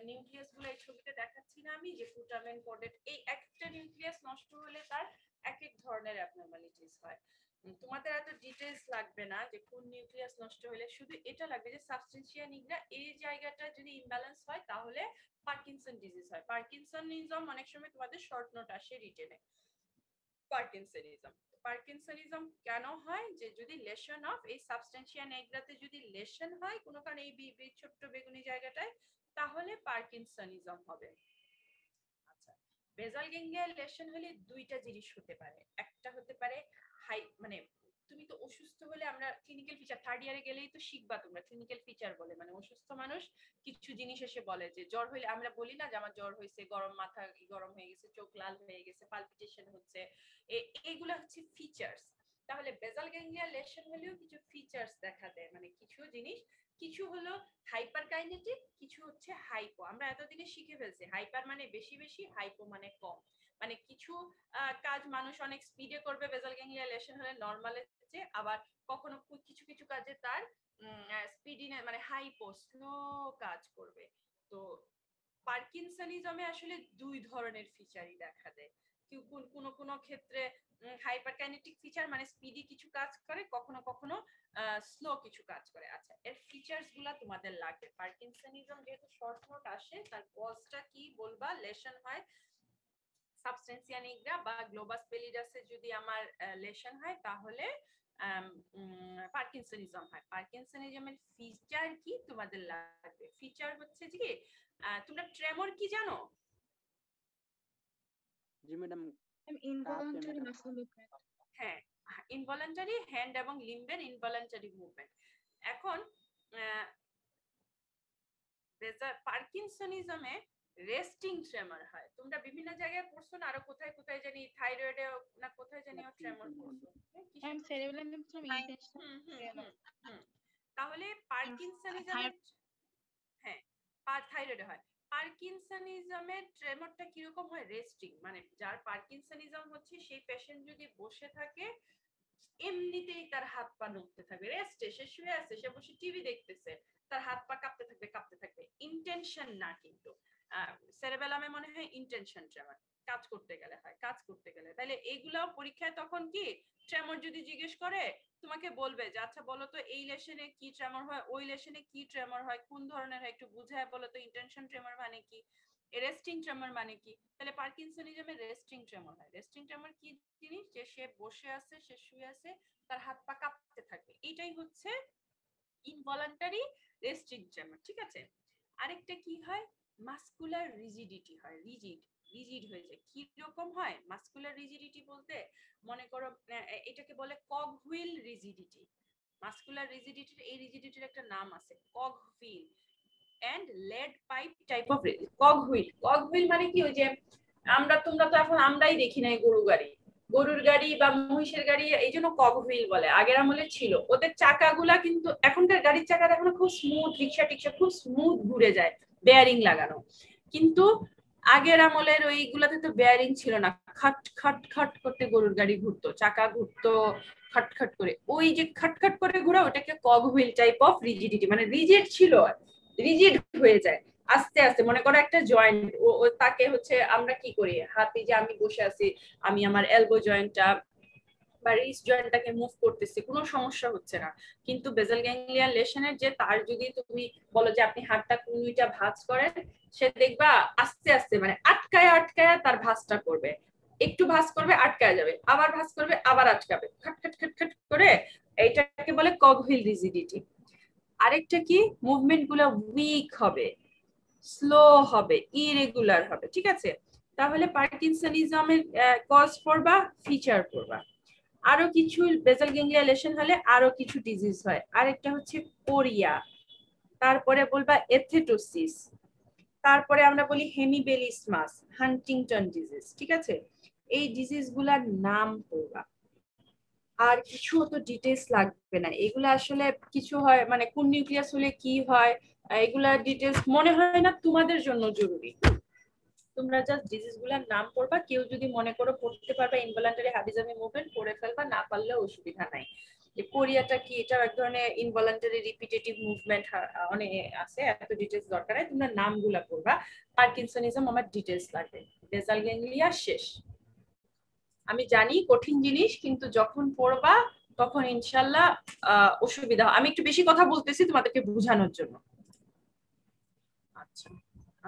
নিউক্লিয়াস গুলো এই ছবিতে দেখাচ্ছি না আমি, যে ফুটামেন্ট কোডেড, এই একটা নিউক্লিয়াস নষ্ট হলে তার এক এক ধরনের অ্যাবনরমালিটিস হয়। তোমাদের এত ডিটেইলস লাগবে না যে কোন নিউক্লিয়াস নষ্ট হলে, শুধু এটা লাগবে যে সাবস্টেন্সিয়া নিগ্রা এই জায়গাটা যদি ইমব্যালেন্স হয় তাহলে পার্কিনসন ডিজিজ হয়। পার্কিনসনিজম অনেক সময় তোমাদের শর্ট নোট আসে রিটেনে। পার্কিনসনিজম কেন হয়, যে যদি লেশন অফ এই সাবস্টেন্সিয়া নিগ্রাতে যদি লেশন হয় কোনো কারণে এই ছোট্ট বেগুনি জায়গাটায়, তাহলে পার্কিনসনিজম হবে। আচ্ছা, বেসাল গ্যাংলিয়ার লেশন হলে 2টা জিনিস হতে পারে, একটা হতে পারে মানে তুমি তো অসুস্থ হলে আমরা ক্লিনিক্যাল ফিচার, 3rd ইয়ারে গেলেই তো শিখবা তোমরা, ক্লিনিক্যাল ফিচার বলে মানে অসুস্থ মানুষ কিছু জিনিস এসে বলে, যে জ্বর হইলে আমরা বলি না যে আমার জ্বর হয়েছে, গরম মাথা গরম হয়ে গেছে, চোখ লাল হয়ে গেছে, পালপিটেশন হচ্ছে, এইগুলা হচ্ছে ফিচার্স। তাহলে বেসাল গ্যাংলিয়ার লেশন হলেও কিছু ফিচার্স দেখা দেয়, মানে কিছু জিনিস, কিছু হলো হাইপার কাইনেটিক, কিছু হচ্ছে হাইপো। আমরা এতদিনে শিখে ফেলছি, হাইপার মানে বেশি বেশি, হাইপো মানে কম। মানে কিছু কাজ মানুষ অনেক স্পিডে করবে বেসাল গ্যাংলিয়া লেশন হলে নরমালের চেয়ে, আবার কখনো কিছু কিছু কাজে তার স্পিডিনেস মানে হাইপো স্লো কাজ করবে। তো পার্কিনসনিজমে আসলে দুই ধরনের ফিচারই দেখা দেয়। কোনো কোনো ক্ষেত্রে হাইপারকাইনেটিক ফিচার মানে স্পিডি কিছু কাজ করে, কখনো কখনো স্লো কিছু কাজ করে। আচ্ছা, এর ফিচারস গুলা তোমাদের লাগবে। পার্কিনসনিজম যেহেতু শর্ট নোট আসে, তার কজটা কি বলবা? লেশন হয় সাবস্টেন্সিয়া নিগ্রা বা গ্লোবাস পেলিডাসে যদি আমার লেশন হয় তাহলে পার্কিনসনিজম হয়। পার্কিনসনিজমের ফিচার কি তোমাদের লাগবে? ফিচার হচ্ছে যে তোমরা ট্রেমর কি জানো? জি ম্যাডাম, ইনভলান্টারি মাসল মুভমেন্ট। হ্যাঁ, ইনভলান্টারি হ্যান্ড এবং লিম্বের ইনভলান্টারি মুভমেন্ট। এখন পার্কিনসনিজমে রেস্টিং ট্রেমর হয়। তোমরা বিভিন্ন জায়গায় পড়ছো না, আরো কোথায় কোথায় জানি থাইরয়েডে না কোথায় জানি ট্রেমর পড়ছো। সেরেবেলাম ইন্টেনশন। তাহলে পার্কিনসনিজমের হ্যাঁ থাইরয়েডে হয়। পার্কিনসনিজমের ট্রেমরটা কিরকম হয়? রেস্টিং, মানে যার পার্কিনসনিজম হচ্ছে সেই পেশেন্ট যদি বসে থাকে এমনিতেই তার হাত পা নড়তে থাকবে, রেস্টে সে শুয়ে আছে, সে বসে টিভি দেখতেছে, তার হাত পা কাঁপতে থাকবে কাঁপতে থাকবে। ইন্টেনশন না, কিন্তু সেরেবেলামে মনে হয় ইন্টেনশন ট্রেমর, কাজ করতে গেলে হয়, কাজ করতে গেলে। তাহলে এগুলাও পরীক্ষায় তখন কি ট্রেমর যদি জিজ্ঞেস করে তোমাকে বলবে যে আচ্ছা বলো তো এই লেশনে কি ট্রেমর হয়, ওই লেশনে কি ট্রেমর হয়, কোন ধরনের হয়, একটু বুঝায় বলো তো ইন্টেনশন ট্রেমর মানে কি, রেস্টিং ট্রেমর মানে কি। তাহলে পার্কিনসনিজমে রেস্টিং ট্রেমর হয়। রেস্টিং ট্রেমর কি জিনিস? যে সে বসে আছে, সে শুয়ে আছে, তার হাত পা কাঁপতে থাকবে, এটাই হচ্ছে ইনভলান্টারি রেস্টিং ট্রেমর। ঠিক আছে, আরেকটা কি হয়? মাসকুলার রিজিডিটি হয়, রিজিড হয়ে যায়। কি রকম হয় মাসকুলার রিজিডিটি বলতে? মনে করো এটাকে বলে কগ হুইল রিজিডিটি। মাসকুলার রিজিডিটির এই রিজিডিটির একটা নাম আছে, cog wheel and lead pipe type of cog wheel. Cog wheel মানে কি? ওই যে তোমরা তো এখন আমরাই দেখি নাই গরুর গাড়ি বা মহিষের গাড়ি, এই জন্য কক হুইল বলে। আগের আমলে ছিল। ওদের চাকাগুলা কিন্তু এখনকার গাড়ির চাকা দেখো খুব স্মুথ, রিক্সা টিক্সা খুব স্মুথ ঘুরে যায়, বেয়ারিং লাগানো। কিন্তু আগের আমলের ওইগুলাতে তো বেয়ারিং ছিল না, খট খট খট করতে গরুর গাড়ি ঘুরতো, চাকা ঘুরতো খটখট করে। ওই যে খটখট করে ঘোরা, ওটাকে cog wheel type of rigidity, মানে রিজিড ছিল, রিজিড হয়ে যায় আস্তে আস্তে। মনে করো একটা জয়েন্ট, ও তাকে হচ্ছে আমরা কি করি, হাতে যে আমি বসে আছি, আমি আমার এলবো জয়েন্টটা বা রিস্ট জয়েন্টটাকে মুভ করতেছি, কোনো সমস্যা হচ্ছে না। কিন্তু বেসাল গ্যাংলিয়ান লেশনের যে তার যদি তুমি বলো যে আপনি হাতটা কুনুইটা ভাঁজ করেন, সে দেখবা আস্তে আস্তে মানে আটকায় আটকায় তার ভাঁজটা করবে, একটু ভাঁজ করবে আটকায় যাবে, আবার ভাঁজ করবে আবার আটকাবে, খটখট খটখট করে। এইটাকে বলে কক হুইল রিজিডিটি। আরেকটা কি, মুভমেন্ট গুলো উইক হবে, স্লো হবে, ইরেগুলার হবে। ঠিক আছে, তাহলে পার্কিনসনিজমের কজ পড়বা, ফিচার পড়বা। আরো কিছু বেসাল গ্যাংলিয়া লেশন হলে আরো কিছু ডিজিজ হয়। আরেকটা হচ্ছে কোরিয়া, তারপরে বলবা এথেটোসিস, তারপরে আমরা বলি হেমিবেলিসমাস, হান্টিংটন ডিজিজ। ঠিক আছে, এই ডিজিজ গুলার নাম পড়বা। আর কিছু তো ডিটেলস লাগবে না, এগুলো আসলে কিছু হয় মানে কোন নিউক্লিয়াস হলে কি হয়, এগুলা ডিটেলস মনে হয় না তোমাদের জন্য জরুরি। তোমরা জাস্ট ডিজিজ গুলার নাম পড়বা। কেউ যদি মনে করো পড়তে পারবা ইনভলান্টারি হাবিজাবি মুভমেন্ট, পড়ে ফেলবা, না পারলে অসুবিধা নাই। যে কোরিয়াটা কি, এটা এক ধরনের ইনভলান্টারি রিপিটেটিভ মুভমেন্ট, অনেক আছে, এত ডিটেলস দরকার নাই, তোমরা নামগুলা পড়বা। পার্কিনসনিজম আমার ডিটেলস লাগবে, বেসাল গ্যাংলিয়া শেষ। আমি জানি কঠিন জিনিস, কিন্তু যখন পড়বা তখন ইনশাল্লাহ অসুবিধা। আমি একটু বেশি কথা বলতেছি তোমাদেরকে বোঝানোর জন্য। আচ্ছা,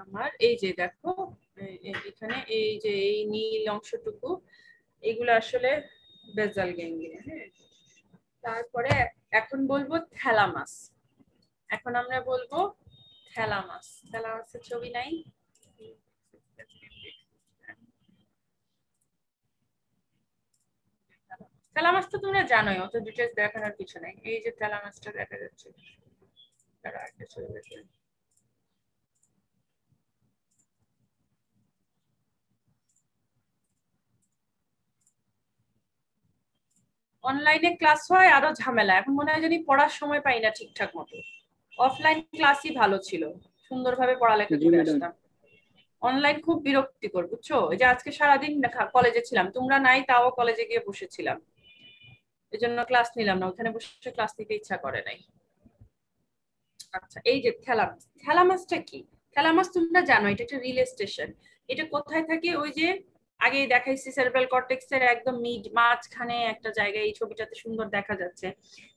আমার এই যে দেখো এখানে এই যে এই নীল অংশটুকু, এগুলো আসলে বেসাল গ্যাংলিয়া। হ্যাঁ, তারপরে এখন বলবো থ্যালামাস। এখন আমরা বলবো থ্যালামাস। থ্যালামাসের ছবি নাই? থ্যালামাস তো তোমরা জানোই, অত ডিটেইলস দেখানোর কিছু নাই। এই যে থ্যালামাসটা দেখা যাচ্ছে, তারা একটা ছবি দেখে। অনলাইনে ক্লাস হয় আরো ঝামেলা, এখন মনে হয় জানি পড়ার সময় পাই না ঠিকঠাক মতো। অফলাইন ক্লাসই ভালো ছিল, সুন্দরভাবে পড়ালেখা করে আসতাম। অনলাইন খুব বিরক্তিকর, বুঝছো? এই যে আজকে সারাদিন কলেজে ছিলাম, তোমরা নাই, তাও কলেজে গিয়ে বসেছিলাম, এই জন্য ক্লাস নিলাম না, ওখানে বসে ক্লাস নিতে ইচ্ছা করে নাই। আচ্ছা, এই যে থ্যালামাস, থ্যালামাসটা কি? থ্যালামাস তোমরা জানো এটা একটা রিলে স্টেশন। এটা কোথায় থাকে? ওই যে আগে দেখাইছি সেরেব্রাল কর্টেক্স এর একদম মাঝখানে একটা জায়গায়, এই ছবিটাতে সুন্দর দেখা যাচ্ছে।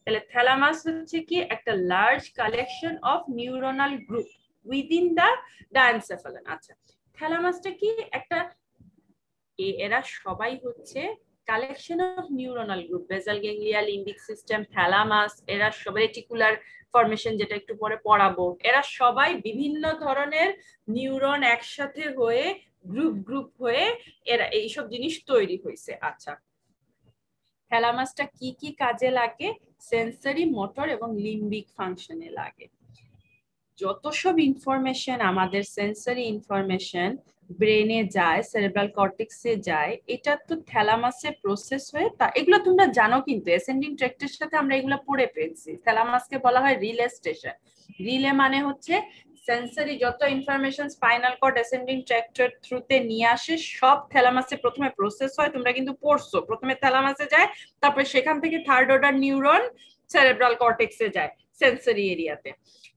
তাহলে থ্যালামাস হচ্ছে কি একটা large collection of neuronal group within the diencephalon. আচ্ছা, থ্যালামাসটা কি একটা, এরা সবাই হচ্ছে collection of neuronal group, basal ganglia, limbic system, thalamus, এরা সবাই রেটিকুলার ফরমেশন যেটা একটু পরে পড়াবো, এরা সবাই বিভিন্ন ধরনের নিউরন একসাথে হয়ে গ্রুপ গ্রুপ হয়ে এরা এইসব জিনিস তৈরি হয়েছে। আচ্ছা, থ্যালামাসটা কি কি কাজে লাগে? সেন্সরি, মোটর এবং লিম্বিক ফাংশনে লাগে। যত সব ইনফরমেশন আমাদের সেন্সরি ইনফরমেশন ব্রেনে যায়, সেরেব্রাল কর্টেক্সে যায়, এটা তো থ্যালামাসে প্রসেস হয়ে, তা এগুলো তোমরা জানো, কিন্তু অ্যাসেন্ডিং ট্র্যাক্টের সাথে আমরা এগুলো পড়ে পেয়েছি। থ্যালামাসকে বলা হয় রিলে স্টেশন। রিলে মানে হচ্ছে সেন্সরি যত ইনফরমেশন স্পাইনাল কর্ড অ্যাসেন্ডিং ট্র্যাক্টের থ্রুতে নিয়ে আসে, সব থ্যালামাসে প্রথমে প্রসেস হয়। তোমরা কিন্তু পড়ছো, প্রথমে থ্যালামাসে যায়, তারপরে সেখান থেকে থার্ড অর্ডার নিউরন সেরেব্রাল কর্টেক্সে যায়, সেন্সরি এরিয়াতে,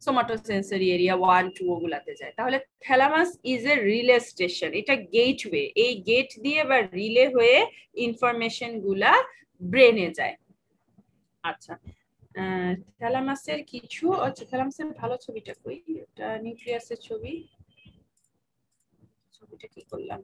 সোমাটোসেন্সরি এরিয়া 1, 2 ওগুলাতে যায়। তাহলে thalamus is a relay station, এটা গেটওয়ে, এই গেট দিয়ে বা রিলে হয়ে ইনফরমেশন গুলা ব্রেনে যায়। আচ্ছা, থ্যালামাসের কিছু, আচ্ছা থ্যালামাসের ভালো ছবিটা কই, এটা নিউক্লিয়াসের ছবি, ছবিটা কি করলাম,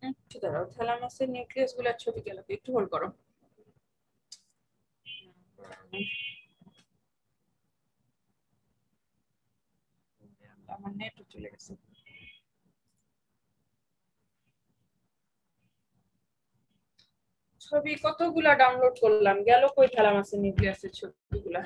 একটু দাঁড়াও, থ্যালামাসের নিউক্লিয়াস গুলার ছবি গেল, একটু হোল্ড করো। আমার নেট চলে গেছে। ছবি কতগুলা ডাউনলোড করলাম, গেল কই থ্যালামাসের নিউক্লিয়াসের ছবিগুলা?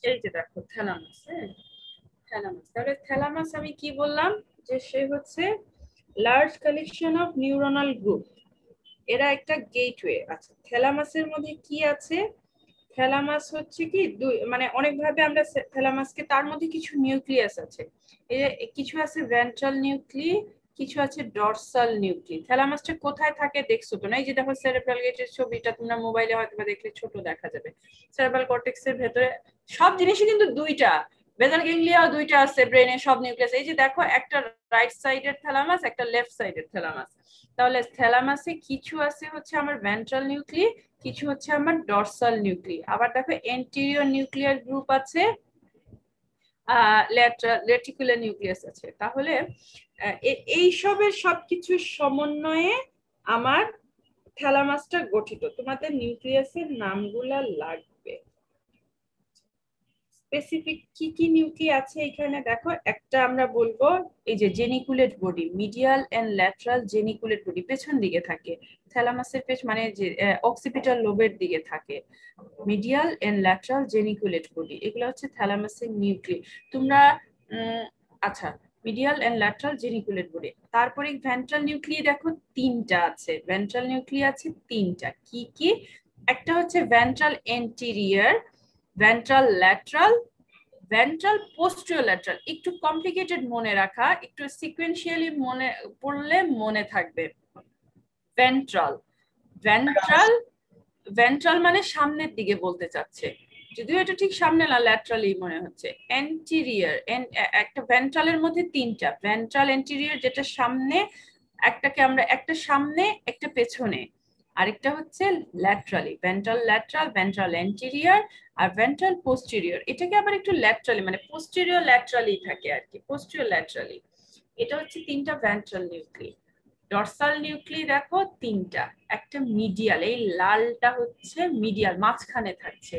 এই যে দেখো থ্যালামাস, থ্যালামাস, তাহলে থ্যালামাস আমি কি বললাম, যে সে হচ্ছে large collection of neuronal group, এরা একটা গেটওয়ে। আচ্ছা, থ্যালামাসের মধ্যে কি আছে? থ্যালামাস হচ্ছে কি দুই, মানে অনেক ভাবে আমরা থ্যালামাসকে, তার মধ্যে কিছু নিউক্লিয়াস আছে, এই যে কিছু আছে ভেন্ট্রাল নিউক্লি, কিছু আছে ডরসাল নিউক্লি। থ্যালামাসটা কোথায় থাকে দেখছো তো না? এই যে দেখো সেরেব্রাল গেটের ছবিটা তোমরা মোবাইলে হয়তো দেখলে ছোট দেখা যাবে। সেরেব্রাল কর্টেক্সের ভেতরে সব জিনিসই কিন্তু দুইটা, বেসাল গ্যাংলিয়া দুইটা আছে ব্রেনে, সব নিউক্লিয়াস। এই যে দেখো একটা রাইট সাইডের থ্যালামাস, একটা লেফট সাইডের থ্যালামাস। তাহলে থ্যালামাসে কিছু আছে হচ্ছে আমার ভেন্ট্রাল নিউক্লি, কিছু হচ্ছে আমার ডরসাল নিউক্লি। আবার দেখো এন্টেরিয়র নিউক্লিয়ার গ্রুপ আছে, রেটিকুলার নিউক্লিয়াস আছে। তাহলে এই সবের সবকিছুর সমন্বয়ে আমার থ্যালামাসটা গঠিত। তোমাদের নিউক্লিয়াসের নামগুলা লাগবে। স্পেসিফিক কি কি নিউক্লি আছে এখানে দেখো। একটা আমরা বলবো এই যে geniculate body, medial and lateral geniculate body পেছন দিকে থাকে, থ্যালামাসের মানে যে অক্সিপিটাল লোবের দিকে থাকে। Medial and lateral geniculate body এগুলো হচ্ছে থ্যালামাসের নিউক্লি। তোমরা আচ্ছা, medial and lateral geniculate body. তারপরে ভেন্ট্রাল নিউক্লিয়াস দেখো তিনটা আছে, ভেন্ট্রাল নিউক্লিয়াস আছে তিনটা। কি কি? একটা হচ্ছে ventral anterior, ventral lateral, ventral posterior lateral. একটু কমপ্লিকেটেড মনে রাখা, একটু সিকোয়েন্সিয়ালি মনে পড়লে মনে থাকবে। ভেন্ট্রাল, ভেন্ট্রাল, ভেন্ট্রাল মানে সামনের দিকে বলতে চাচ্ছে, যদিও এটা ঠিক সামনে না, ল্যাটারালি মনে হচ্ছে। এন্টেরিয়র, একটা ভেন্ট্রালের মধ্যে তিনটা, ভেন্ট্রাল এন্টেরিয়র যেটা সামনে, একটাকে আমরা একটা সামনে একটা পেছনে, আরেকটা হচ্ছে laterally, ventral lateral, ventral anterior আর ভেন্ট্রাল পোস্টেরিয়র। এটাকে আবার একটু ল্যাটারালি মানে পোস্টেরিয়র ল্যাটারালি থাকে আর কি, পোস্টেরিয়র ল্যাটারালি। এটা হচ্ছে তিনটা ভেন্ট্রাল নিউক্লি। ডরসাল নিউক্লি দেখো তিনটা, একটা মিডিয়াল, এই লালটা হচ্ছে মিডিয়াল মাঝখানে থাকছে,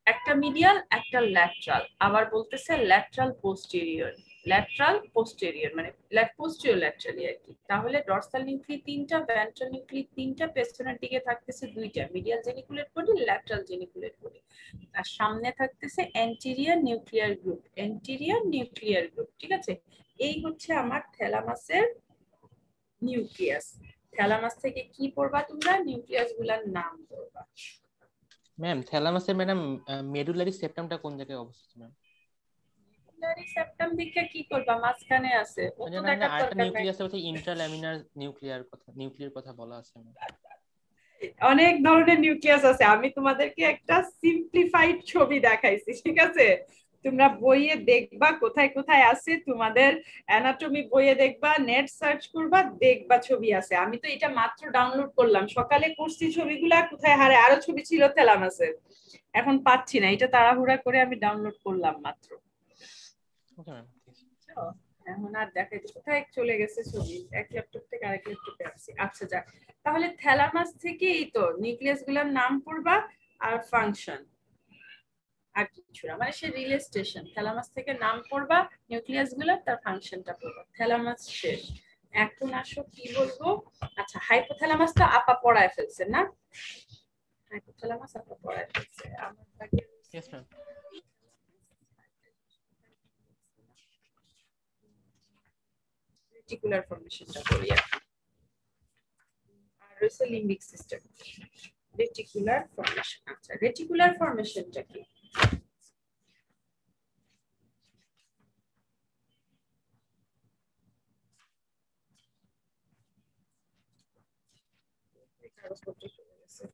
একটা মিডিয়াল একটা ল্যাটারাল, আবার বলতেছে ল্যাটারাল পোস্টেরিয়র, ল্যাটারাল পোস্টেরিয়র মানে পোস্টেরিয়র ল্যাটারালি আর কি। তাহলে ডরসাল নিউক্লি তিনটা, ভেন্ট্রাল নিউক্লি তিনটা, পেছনের দিকে থাকতেছে দুইটা, medial geniculate body, lateral geniculate body, আর সামনে থাকতেছে anterior nuclear group, anterior nuclear group. ঠিক আছে, এই হচ্ছে আমার থ্যালামাসের নিউক্লিয়াস। থ্যালামাস থেকে কি পড়বা তোমরা? নিউক্লিয়াস গুলার নাম পড়বা। ম্যাম থ্যালামাসের ম্যাডাম মেডুলারি সেপ্টামটা কোন জায়গায় অবস্থিত ম্যাম? মেডুলারি সেপ্টাম দিকে কি করবা? মাঝখানে আছে, ও তো দেখার আরেকটা দরকার নাই। নিউক্লিয়াস আছে ইন্ট্রাল্যামিনার নিউক্লিয়ার কথা বলা আছে ম্যাম। অনেক ধরনের নিউক্লিয়াস আছে, আমি তোমাদেরকে একটা সিম্পলিফাইড ছবি দেখাইছি, ঠিক আছে? তোমরা বইয়ে দেখবা কোথায় কোথায় আছে, তোমাদের অ্যানাটমি বইয়ে দেখবা, নেট সার্চ করবা, দেখবা ছবি আছে। আমি তো এটা মাত্র ডাউনলোড করলাম, সকালে করছি ছবিগুলা, কোথায় হারে আরো ছবি ছিল থ্যালামাসের, এখন পাচ্ছি না, এটা তাড়াহুড়া করে আমি ডাউনলোড করলাম মাত্র। Okay ma'am. এখন আর দেখাইতে কোথায় চলে গেছে ছবি, এক ল্যাপটপ থেকে আরেক ল্যাপটপে আসছি। আচ্ছা যাক, তাহলে থ্যালামাস থেকে এই তো নিউক্লিয়াস গুলার নাম পড়বা আর ফাংশন, আর কিছু না, মানে সে রিলে স্টেশন। থ্যালামাস থেকে নাম পড়বা, নিউক্লিয়াস গুলার, তার ফাংশনটা পড়বা। থ্যালামাস শেষ। এখন আসো কি বলবো? আচ্ছা, হাইপোথ্যালামাস তো আপা পড়ায় ফেলছে না? হাইপোথ্যালামাস আপা পড়ায় ফেলছে আমার ভাগে। Yes ma'am. রেটিকুলার ফর্মেশনটা বলি আর রয়েছে লিম্বিক সিস্টেম। রেটিকুলার ফর্মেশন, আচ্ছা রেটিকুলার ফর্মেশনটা কি? কাগজপত্রে চলে গেছে।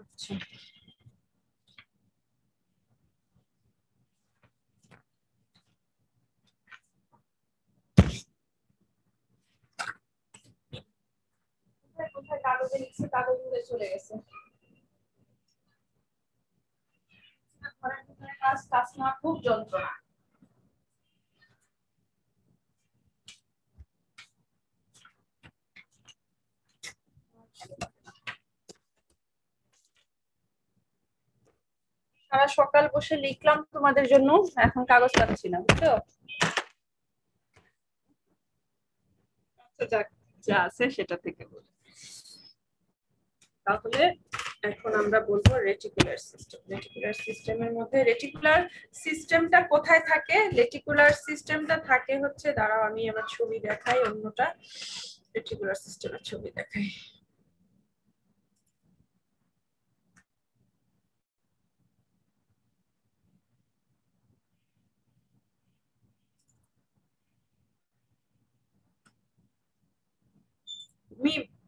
আচ্ছা, কোথায় কাগজে লিখছে, কাগজ উড়ে চলে গেছে। কাজ কাজ না, খুব যন্ত্রণা। সারা সকাল বসে লিখলাম তোমাদের জন্য, এখন কাগজ পাচ্ছি না, বুঝছো? আচ্ছা, যা আছে সেটা থেকে বলি। তাহলে এখন আমরা বলবো রেটিকুলার সিস্টেম। রেটিকুলার সিস্টেমের মধ্যে রেটিকুলার সিস্টেমটা কোথায় থাকে? রেটিকুলার সিস্টেমটা থাকে হচ্ছে, দাঁড়াও আমি আবার ছবি দেখাই, অন্যটা রেটিকুলার সিস্টেমের ছবি দেখাই।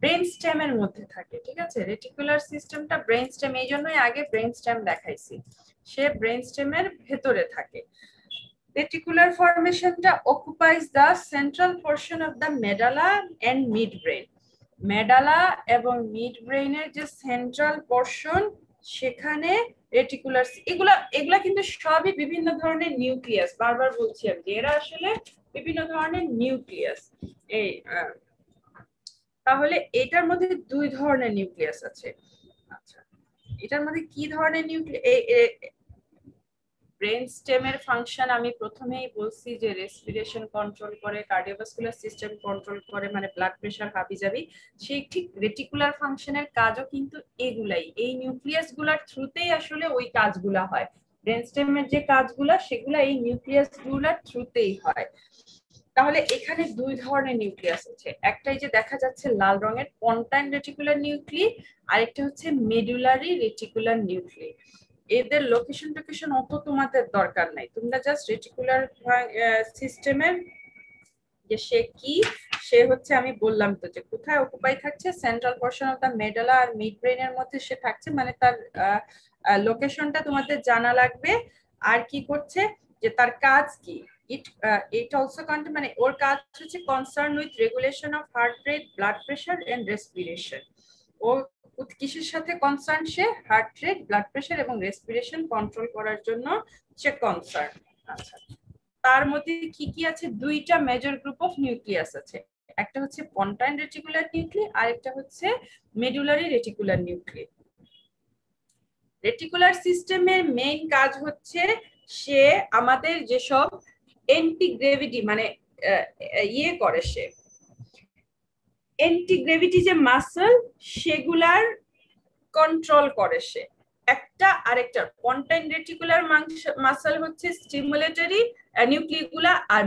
ব্রেন স্টেমের মধ্যে থাকে, ঠিক আছে? রেটিকুলার সিস্টেমটা ব্রেন স্টেম, এই জন্যই আগে ব্রেন স্টেম দেখাইছি, সে ব্রেন স্টেমের ভেতরে থাকে। রেটিকুলার ফর্মেশনটা occupies the central portion of the medulla and midbrain. Medulla এবং মিড ব্রেইনের যে সেন্ট্রাল পোরশন সেখানে রেটিকুলার, এগুলা কিন্তু সবই বিভিন্ন ধরনের নিউক্লিয়াস। বারবার বলছি আমি এরা আসলে বিভিন্ন ধরনের নিউক্লিয়াস। এই তাহলে এটার মধ্যে দুই ধরনের নিউক্লিয়াস আছে। আচ্ছা, এটার মধ্যে কি ধরনের নিউক্লিয়াস? ব্রেন স্টেমের ফাংশন আমি প্রথমেই বলছি যে রেসপিরেশন কন্ট্রোল করে, কার্ডিওভাস্কুলার সিস্টেম কন্ট্রোল করে, মানে ব্লাড প্রেশার হাবিজাবি। সেই ঠিক রেটিকুলার ফাংশনের কাজও কিন্তু এগুলাই, এই নিউক্লিয়াস গুলার থ্রুতেই আসলে ওই কাজগুলা হয়। ব্রেন স্টেমের যে কাজগুলা সেগুলা এই নিউক্লিয়াস গুলার থ্রুতেই হয়। তাহলে এখানে দুই ধরনের নিউক্লিয়াস আছে, একটাই যে দেখা যাচ্ছে লাল রঙের পন্টাইন রেটিকুলার নিউক্লি, আরেকটা হচ্ছে মেডুলারি রেটিকুলার নিউক্লি। এদের লোকেশন অত তোমাদের দরকার নাই, তোমরা জাস্ট রেটিকুলার সিস্টেমের যে সে কি, সে হচ্ছে আমি বললাম তো যে কোথায় অকুপাই থাকছে, central portion of the medulla আর মিড ব্রেইনের মধ্যে সে থাকছে, মানে তার লোকেশনটা তোমাদের জানা লাগবে। আর কি করছে, যে তার কাজ কি, it also মানে ওর কাজ হচ্ছে concern with regulation of heart rate, blood pressure and respiration. ও কিসের সাথে কনসার্ন, সে হার্ট রেট, ব্লাড প্রেশার এবং রেসপিরেশন কন্ট্রোল করার জন্য সে কনসার্ন। আচ্ছা, তার মধ্যে কি কি আছে, দুইটা মেজর গ্রুপ অফ নিউক্লিয়াস আছে, একটা হচ্ছে পন্টাইন রেটিকুলার নিউক্লি আর একটা হচ্ছে মেডুলারি রেটিকুলার নিউক্লি। রেটিকুলার সিস্টেমের মেইন কাজ হচ্ছে সে আমাদের যেসব এন্টি গ্রেভিটি মানে ইয়ে করে, সে এন্টি গ্রেভিটি যে মাসল সেগুলার কন্ট্রোল করে সে। একটা আরেকটা পন্টাইন রেটিকুলার মাসল হচ্ছে স্টিমুলেটরি নিউক্লিগুলা, আর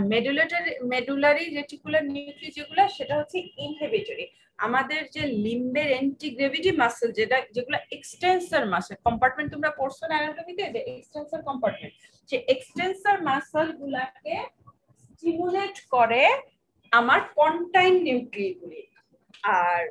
মেডুলারি রেটিকুলার নিউক্লি যেগুলা সেটা হচ্ছে ইনহিবিটরি। আমাদের যে লিম্বের এন্টিগ্রেভিটি মাসল যেগুলো এক্সটেন্সর মাসল কম্পার্টমেন্ট, তোমরা পড়ছো না অ্যানাটমিতে যে এক্সটেন্সর কম্পার্টমেন্ট, যে এক্সটেন্সর মাসল গুলাকে স্টিমুলেট করে আমার পন্টাইন নিউক্লিগুলি। আর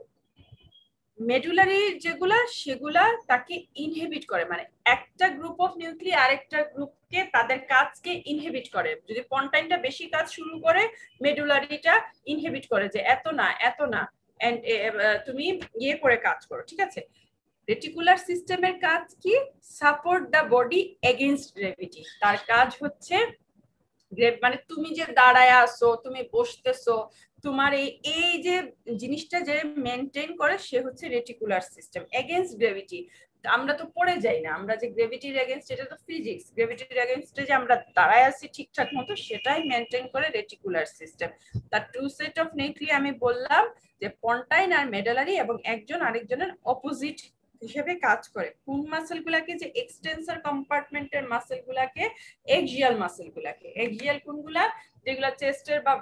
মেডুলারি যেগুলা সেগুলা তাকে ইনহিবিট করে, মানে একটা গ্রুপ অফ নিউক্লি আরেকটা গ্রুপকে তাদের কাজকে ইনহিবিট করে। যদি পন্টাইনটা বেশি কাজ শুরু করে, মেডুলারিটা ইনহিবিট করে যে এত না এত না, এন্ড তুমি ইয়ে করে কাজ করো, ঠিক আছে। রেটিকুলার সিস্টেমের কাজ কি, support the body against gravity. তার কাজ হচ্ছে মানে তুমি যে দাঁড়ায় আসো, তুমি বসতেছো, তোমার এই যে জিনিসটা যে মেনটেন করে সে হচ্ছে রেটিকুলার সিস্টেম এগেইনস্ট গ্রেভিটি। আমরা তো পড়ে যাই না, আমরা যে গ্রেভিটির এগেইনস্ট, এটা তো ফিজিক্স, গ্রেভিটির এগেইনস্টে যে আমরা দাঁড়ায় আছি ঠিকঠাক মতো সেটাই মেনটেন করে রেটিকুলার সিস্টেম। তার টু সেট অফ নিউক্লি আমি বললাম যে পন্টাইন আর মেডালারি, এবং একজন আরেকজনের অপোজিট হিসেবে কাজ করে। কোন মাসেল গুলাকে, যে এক্সটেন্সর কম্পার্টমেন্টের মাসেল গুলাকে, এক্সিয়াল মাসেল গুলাকে। এক্সিয়াল কোনগুলা, যেগুলা চেস্টের বা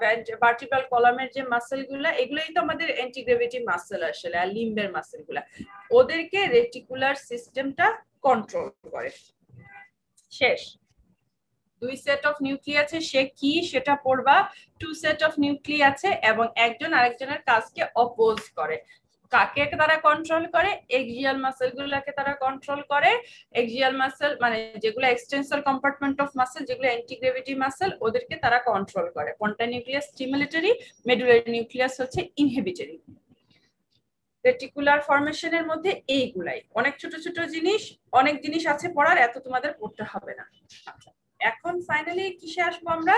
ভার্টিব্রাল কলামের যে মাসেল গুলা, এগুলোই তো আমাদের অ্যান্টিগ্রেভিটি মাসেল আসলে, আর লিম্বের মাসেল গুলা, ওদেরকে রেটিকুলার সিস্টেমটা কন্ট্রোল করে। শেষ, দুই সেট অফ নিউক্লি আছে, সে কি সেটা পড়বা। টু সেট অফ নিউক্লি আছে এবং একজন আরেকজনের কাজকে অপোজ করে। কাকে তারা কন্ট্রোল করে, এক্সিয়াল মাসেল গুলাকে তারা কন্ট্রোল করে। এক্সিয়াল মাসেল মানে যেগুলো এক্সটেন্সর কম্পার্টমেন্ট অফ মাসেল, যেগুলো অ্যান্টিগ্রেভিটি মাসেল, ওদেরকে তারা কন্ট্রোল করে। পন্টাইন নিউক্লিয়াস স্টিমুলেটরি, মেডুলারি নিউক্লিয়াস হচ্ছে ইনহিবিটরি। রেটিকুলার ফরমেশনের মধ্যে এইগুলাই, অনেক ছোট ছোট জিনিস, অনেক জিনিস আছে পড়ার, এত তোমাদের পড়তে হবে না। আচ্ছা, এখন ফাইনালি কিসে আসবো আমরা,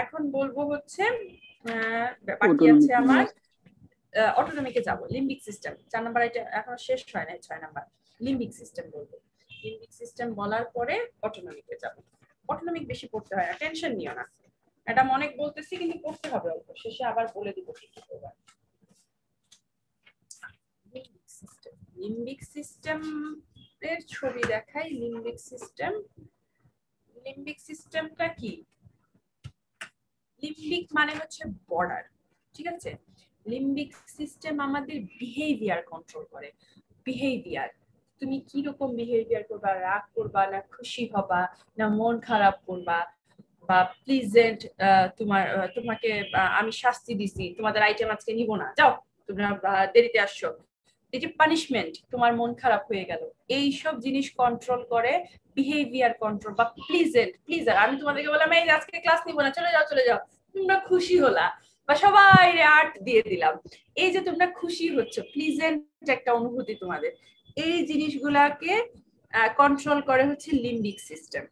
এখন বলবো হচ্ছে বাকি আছে আমার অটোনমিকে যাব। লিম্বিক সিস্টেম 4 নাম্বার, এটা এখনো শেষ হয় নাই, 6 নাম্বার লিম্বিক সিস্টেম বলবো। লিম্বিক সিস্টেম বলার পরে অটোনমিকে যাব। অটোনমিক বেশি পড়তে হয় না, টেনশন নিও না, এটা অনেক বলতেছি কিন্তু পড়তে হবে অল্প, শেষে আবার বলে দিব কি কি করবে। লিম্বিক সিস্টেম এর ছবি দেখাই। লিম্বিক সিস্টেম, লিম্বিক সিস্টেমটা কি, লিম্বিক মানে হচ্ছে বর্ডার, ঠিক আছে। লিম্বিক সিস্টেম আমাদের বিহেভিয়ার কন্ট্রোল করে। বিহেভিয়ার, তুমি কি রকম বিহেভিয়ার করবা, রাগ করবা না খুশি হবা না মন খারাপ করবা, বা প্লিজেন্ট, তোমাকে আমি শাস্তি দিছি, তোমাদের আইটেম আজকে নিব না, যাও তোমরা দেরিতে আসছো, এই যে পানিশমেন্ট, তোমার মন খারাপ হয়ে গেল, এই সব জিনিস কন্ট্রোল করে বিহেভিয়ার কন্ট্রোল। বা প্লিজেন্ট, প্লিজার, আমি তোমাদেরকে বললাম এই আজকে ক্লাস নিব না, চলে যাও চলে যাও, তোমরা খুশি হলা, বা সবাই আর্ট দিয়ে দিলাম, এই যে তোমরা খুশি হচ্ছ, প্লিজেন্ট একটা অনুভূতি তোমাদের, এই জিনিসগুলাকে কন্ট্রোল করে হচ্ছে লিম্বিক সিস্টেম।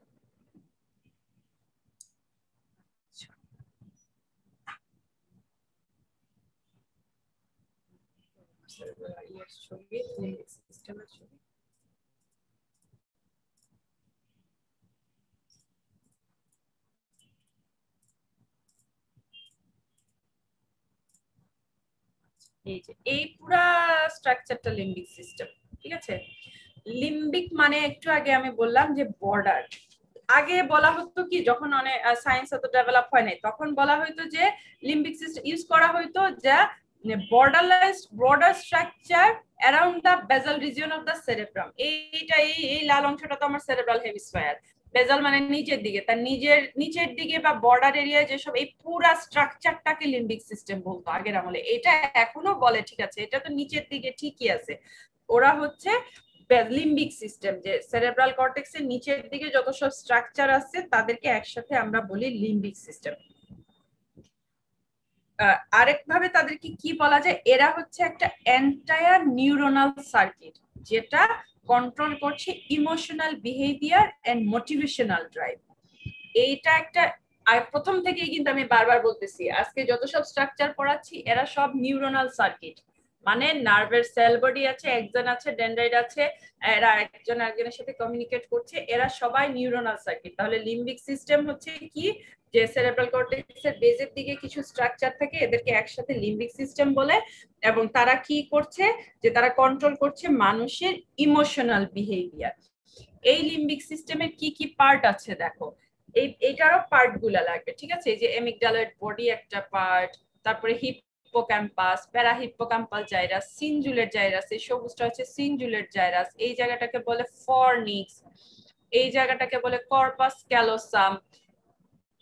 ছবি লিম্বিক সিস্টেমের ছবি। এই যে এই পুরা স্ট্রাকচারটা লিম্বিক সিস্টেম, ঠিক আছে। লিম্বিক মানে একটু আগে আমি বললাম যে বর্ডার। আগে বলা হতো কি, যখন অনেক সায়েন্স এত ডেভেলপ হয় নাই, তখন বলা হতো যে লিম্বিক সিস্টেম ইউজ করা হতো যা বর্ডার স্ট্রাকচার অ্যারাউন্ড দ্য বেজাল রিজিয়ন অফ দ্য সেরেব্রাম। এইটা এই লাল অংশটা তো আমার সেরেব্রাল হেমিস্ফিয়ার। বেজাল মানে নিচের দিকে, তার নিচের দিকে বা বর্ডার এরিয়ায় যেসব, এই পুরা স্ট্রাকচারটাকে লিম্বিক সিস্টেম বলতো আগের আমলে। এটা এখনো বলে, ঠিক আছে, এটা তো নিচের দিকে ঠিকই আছে। ওরা হচ্ছে লিম্বিক সিস্টেম, যে সেরেব্রাল কর্টেক্সের নিচের দিকে যত সব স্ট্রাকচার আছে তাদেরকে একসাথে আমরা বলি লিম্বিক সিস্টেম। আরেকভাবে তাদেরকে কি বলা যায়, এরা হচ্ছে একটা এন্টায়ার নিউরোনাল সার্কিট যেটা কন্ট্রোল করছে emotional behaviour and motivational drive. এইটা একটা, প্রথম থেকেই কিন্তু আমি বারবার বলতেছি, আজকে যত সব স্ট্রাকচার পড়াচ্ছি এরা সব নিউরোনাল সার্কিট, মানে নার্ভের সেল বডি আছে, একজন আছে, ডেন্ড্রাইট আছে, এরা একজন আরেকজনের সাথে কমিউনিকেট করছে, এরা সবাই নিউরোনাল সার্কিট। তাহলে লিম্বিক সিস্টেম হচ্ছে কি, যে সেরেব্রাল কর্টেক্সের বেজের দিকে কিছু স্ট্রাকচার থাকে, এদেরকে একসাথে লিম্বিক সিস্টেম বলে। এবং তারা কি করছে, যে তারা কন্ট্রোল করছে মানুষের ইমোশনাল বিহেভিয়ার। এই লিম্বিক সিস্টেমের কি কি পার্ট আছে দেখো, এইটারও পার্ট গুলা লাগবে, ঠিক আছে। এই যে এমিগডালয়েড বডি একটা পার্ট, তারপরে হিপ্পোক্যাম্পাস, প্যারাহিপ্পোক্যাম্পাল জাইরাস, সিনজুলেট জাইরাস, এই সবুজটা হচ্ছে সিনজুলেট জাইরাস, এই জায়গাটাকে বলে ফর্নিক্স, এই জায়গাটাকে বলে কর্পাস ক্যালোসাম।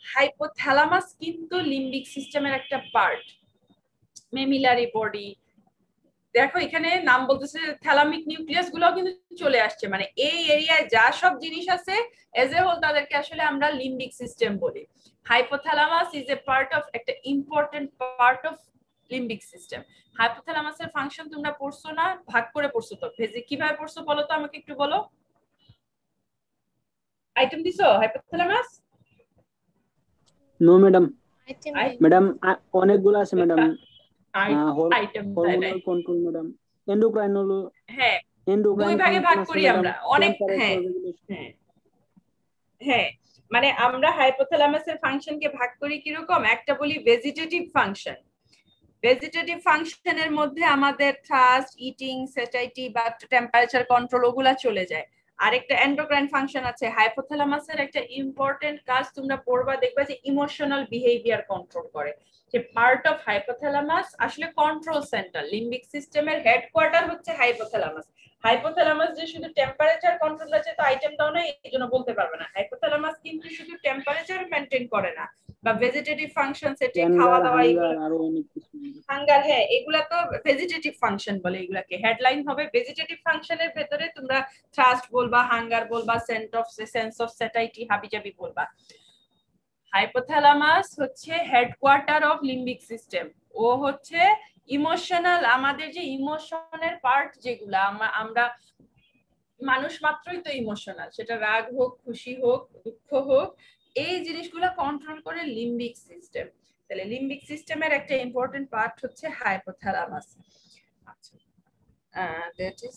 হাইপোথ্যালামাস কিন্তু লিম্বিক সিস্টেমের একটা পার্ট। মেমিলারি বডি, দেখো এখানে নাম বলতেছে, থ্যালামিক নিউক্লিয়াস গুলোও কিন্তু চলে আসছে, মানে এই এরিয়ায় যা সব জিনিস আছে এজ এ হোল তাদেরকে আসলে আমরা লিম্বিক সিস্টেম বলি। Hypothalamus is a part of, একটা important part of limbic system. হাইপোথ্যালামাসের ফাংশন তোমরা পড়ছো না, ভাগ করে পড়ছো তো, কিভাবে পড়ছো বলো তো আমাকে একটু বলো। আইটেম দিছো হাইপোথ্যালামাস? No madam. ম্যাডাম অনেকগুলো আছে madam. Item hormonal control madam, endocrinal, হ্যাঁ এন্ডোক্রাইন দুই ভাগে ভাগ করি আমরা অনেক। হ্যাঁ হ্যাঁ, মানে আমরা হাইপোথ্যালামাসের ফাংশনকে ভাগ করি কিরকম, একটা বলি ভেজিটেটিভ ফাংশন। ভেজিটেটিভ ফাংশনের মধ্যে আমাদের থ্রাস্ট, ইটিং, স্যাটাইটি বা টেম্পারেচার কন্ট্রোল ওগুলা চলে যায়। আরেকটা এন্ডোক্রাইন ফাংশন আছে। হাইপোথ্যালামাসের একটা ইম্পর্টেন্ট কাজ তোমরা পড়বা, দেখবা যে ইমোশনাল বিহেভিয়ার কন্ট্রোল করে। যে পার্ট অফ হাইপোথ্যালামাস আসলে কন্ট্রোল সেন্টার, লিম্বিক সিস্টেমের হেডকোয়ার্টার হচ্ছে হাইপোথ্যালামাস। হাইপোথ্যালামাস যে শুধু টেম্পারেচার কন্ট্রোল আছে তো আইটেম দাও না, এই জন্য বলতে পারবে না। হাইপোথ্যালামাস কিন্তু শুধু টেম্পারেচার মেনটেন করে না, বা ভেজিটেটিভ ফাংশন সেটি খাওয়া দাওয়া, আরো অনেক কিছু, হাঙ্গার, হ্যাঁ এগুলা তো ভেজিটেটিভ ফাংশন বলে। এগুলাকে হেডলাইন হবে ভেজিটেটিভ ফাংশনের ভেতরে তোমরা থ্রাস্ট বলবা, হাঙ্গার বলবা, সেন্স অফ স্যাটাইটি হাবিজাবি বলবা। হাইপোথ্যালামাস হচ্ছে হেডকোয়ার্টার অফ লিম্বিক সিস্টেম। ও হচ্ছে ইমোশনাল, আমাদের যে ইমোশনের পার্ট যেগুলা, আমরা মানুষ মাত্রই তো ইমোশনাল, সেটা রাগ হোক, খুশি হোক, দুঃখ হোক, এই জিনিসগুলো কন্ট্রোল করে লিম্বিক সিস্টেম। তাহলে লিম্বিক সিস্টেমের একটা ইম্পর্টেন্ট পার্ট হচ্ছে হাইপোথ্যালামাস। আচ্ছা, দ্যাট ইজ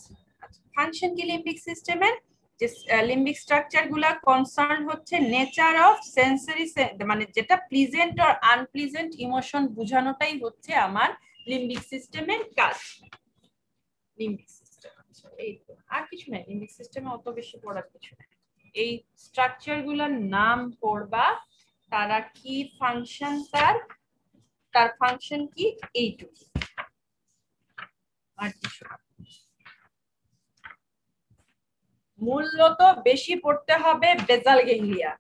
ফাংশন কি লিম্বিক সিস্টেমের, যে লিম্বিক স্ট্রাকচার গুলা কনসার্ন হচ্ছে নেচার অফ সেন্সরি, মানে যেটা প্লিজেন্ট আর আনপ্লিজেন্ট ইমোশন বোঝানোটাই হচ্ছে আমার লিম্বিক সিস্টেমের কাজ। লিম্বিক সিস্টেম, আচ্ছা এই তো, আর কিছু নাই লিম্বিক সিস্টেমে, অত বেশি পড়ার কিছু নাই। এই স্ট্রাকচার গুলোর নাম পড়বা, তারা কি ফাংশন, তার ফাংশন কি, এইটুকু, আর কিছু। মূলত বেশি পড়তে হবে বেজাল গ্যাংলিয়া।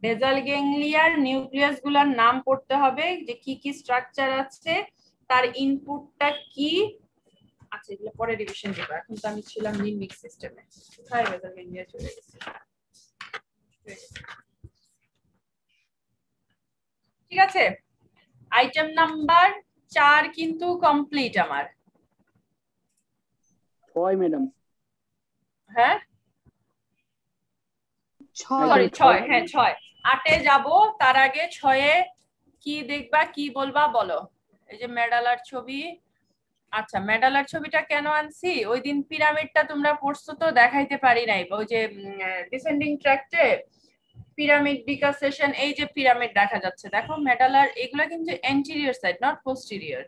বেজাল গ্যাংলিয়ার নিউক্লিয়াস গুলার নাম পড়তে হবে, যে কি কি স্ট্রাকচার আছে, তার ইনপুটটা কি। আচ্ছা এগুলো পরে রিভিশন দিব, এখন তো আমি ছিলাম লিম্বিক সিস্টেমে। কোথায় বেজাল গ্যাংলিয়া চলে গেছে, ঠিক আছে। আইটেম নাম্বার 4 কিন্তু কমপ্লিট আমার। 6 ম্যাডাম। হ্যাঁ সরি 6, হ্যাঁ 6। 8-এ যাব, তার আগে 6-এ কি দেখবা, কি বলবা বলো। এই যে মেডালার ছবি। আচ্ছা, মেডালার ছবিটা কেন আনছি, ওই দিন পিরামিডটা তোমরা পড়ছো তো, দেখাইতে পারি নাই। ওই যে ডিসেন্ডিং ট্র্যাক্টে পিরামিড ডিকাসেশন, এই যে পিরামিড দেখা যাচ্ছে দেখো মেডালার, এগুলা কিন্তু এন্টিরিয়র সাইড, নট পোস্টেরিয়র।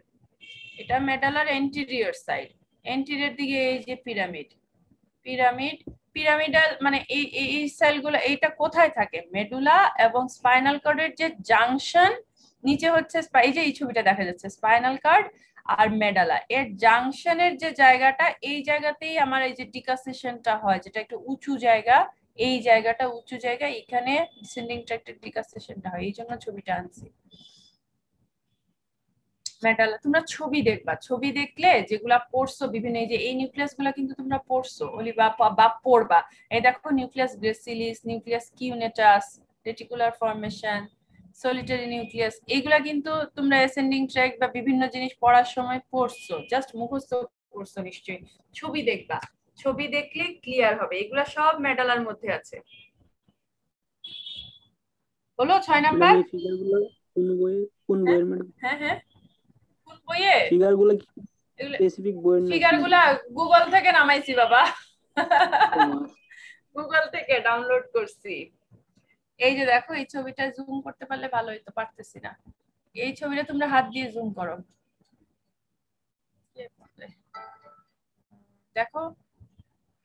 এটা মেডালার এন্টিরিয়র সাইড, এন্টিরিয়র দিকে এই যে পিরামিড, পিরামিড পিরামিডাল মানে এই সেলগুলো, এইটা কোথায় থাকে, মেডুলা এবং স্পাইনাল কর্ডের যে জাংশন, নিচে হচ্ছে এই যে এই ছবিটা দেখা যাচ্ছে স্পাইনাল কর্ড আর মেডালা, এর জাংশনের যে জায়গাটা, এই জায়গাতেই আমার এই যে ডিকাসেশনটা হয়, যেটা একটু উঁচু জায়গা, এই জায়গাটা উঁচু জায়গা, এখানে ডিসেন্ডিং ট্র্যাক্টের ডিকাসেশনটা হয়, এই জন্য ছবিটা আনছি। মেডালা তোমরা ছবি দেখবা, ছবি দেখলে যেগুলা পড়ছো বিভিন্ন, এই যে এই নিউক্লিয়াস গুলা কিন্তু তোমরা পড়ছো ওলি বা পড়বা। এই দেখো nucleus gracilis, nucleus cuneatus, reticular formation, solitary nucleus, এগুলা কিন্তু তোমরা অ্যাসেন্ডিং ট্র্যাক্ট বা বিভিন্ন জিনিস পড়ার সময় পড়ছো, জাস্ট মুখস্থ করছো নিশ্চয়ই। ছবি দেখবা, ছবি দেখলে ক্লিয়ার হবে, এগুলা সব মেডালার মধ্যে আছে। বলো 6 নাম্বার। এই ফিগারগুলো কোন বইয়ে, কোন বইয়ের ম্যাডাম? হ্যাঁ হ্যাঁ, কোন বইয়ে? ফিগারগুলো কি স্পেসিফিক বইয়ের নাকি? ফিগারগুলা গুগল থেকে নামাইছি বাবা, গুগল থেকে ডাউনলোড করছি। এই যে দেখো এই ছবিটা জুম করতে পারলে ভালো হইতো, পারতেছি না। এই ছবিটা তোমরা হাত দিয়ে জুম করো, দেখো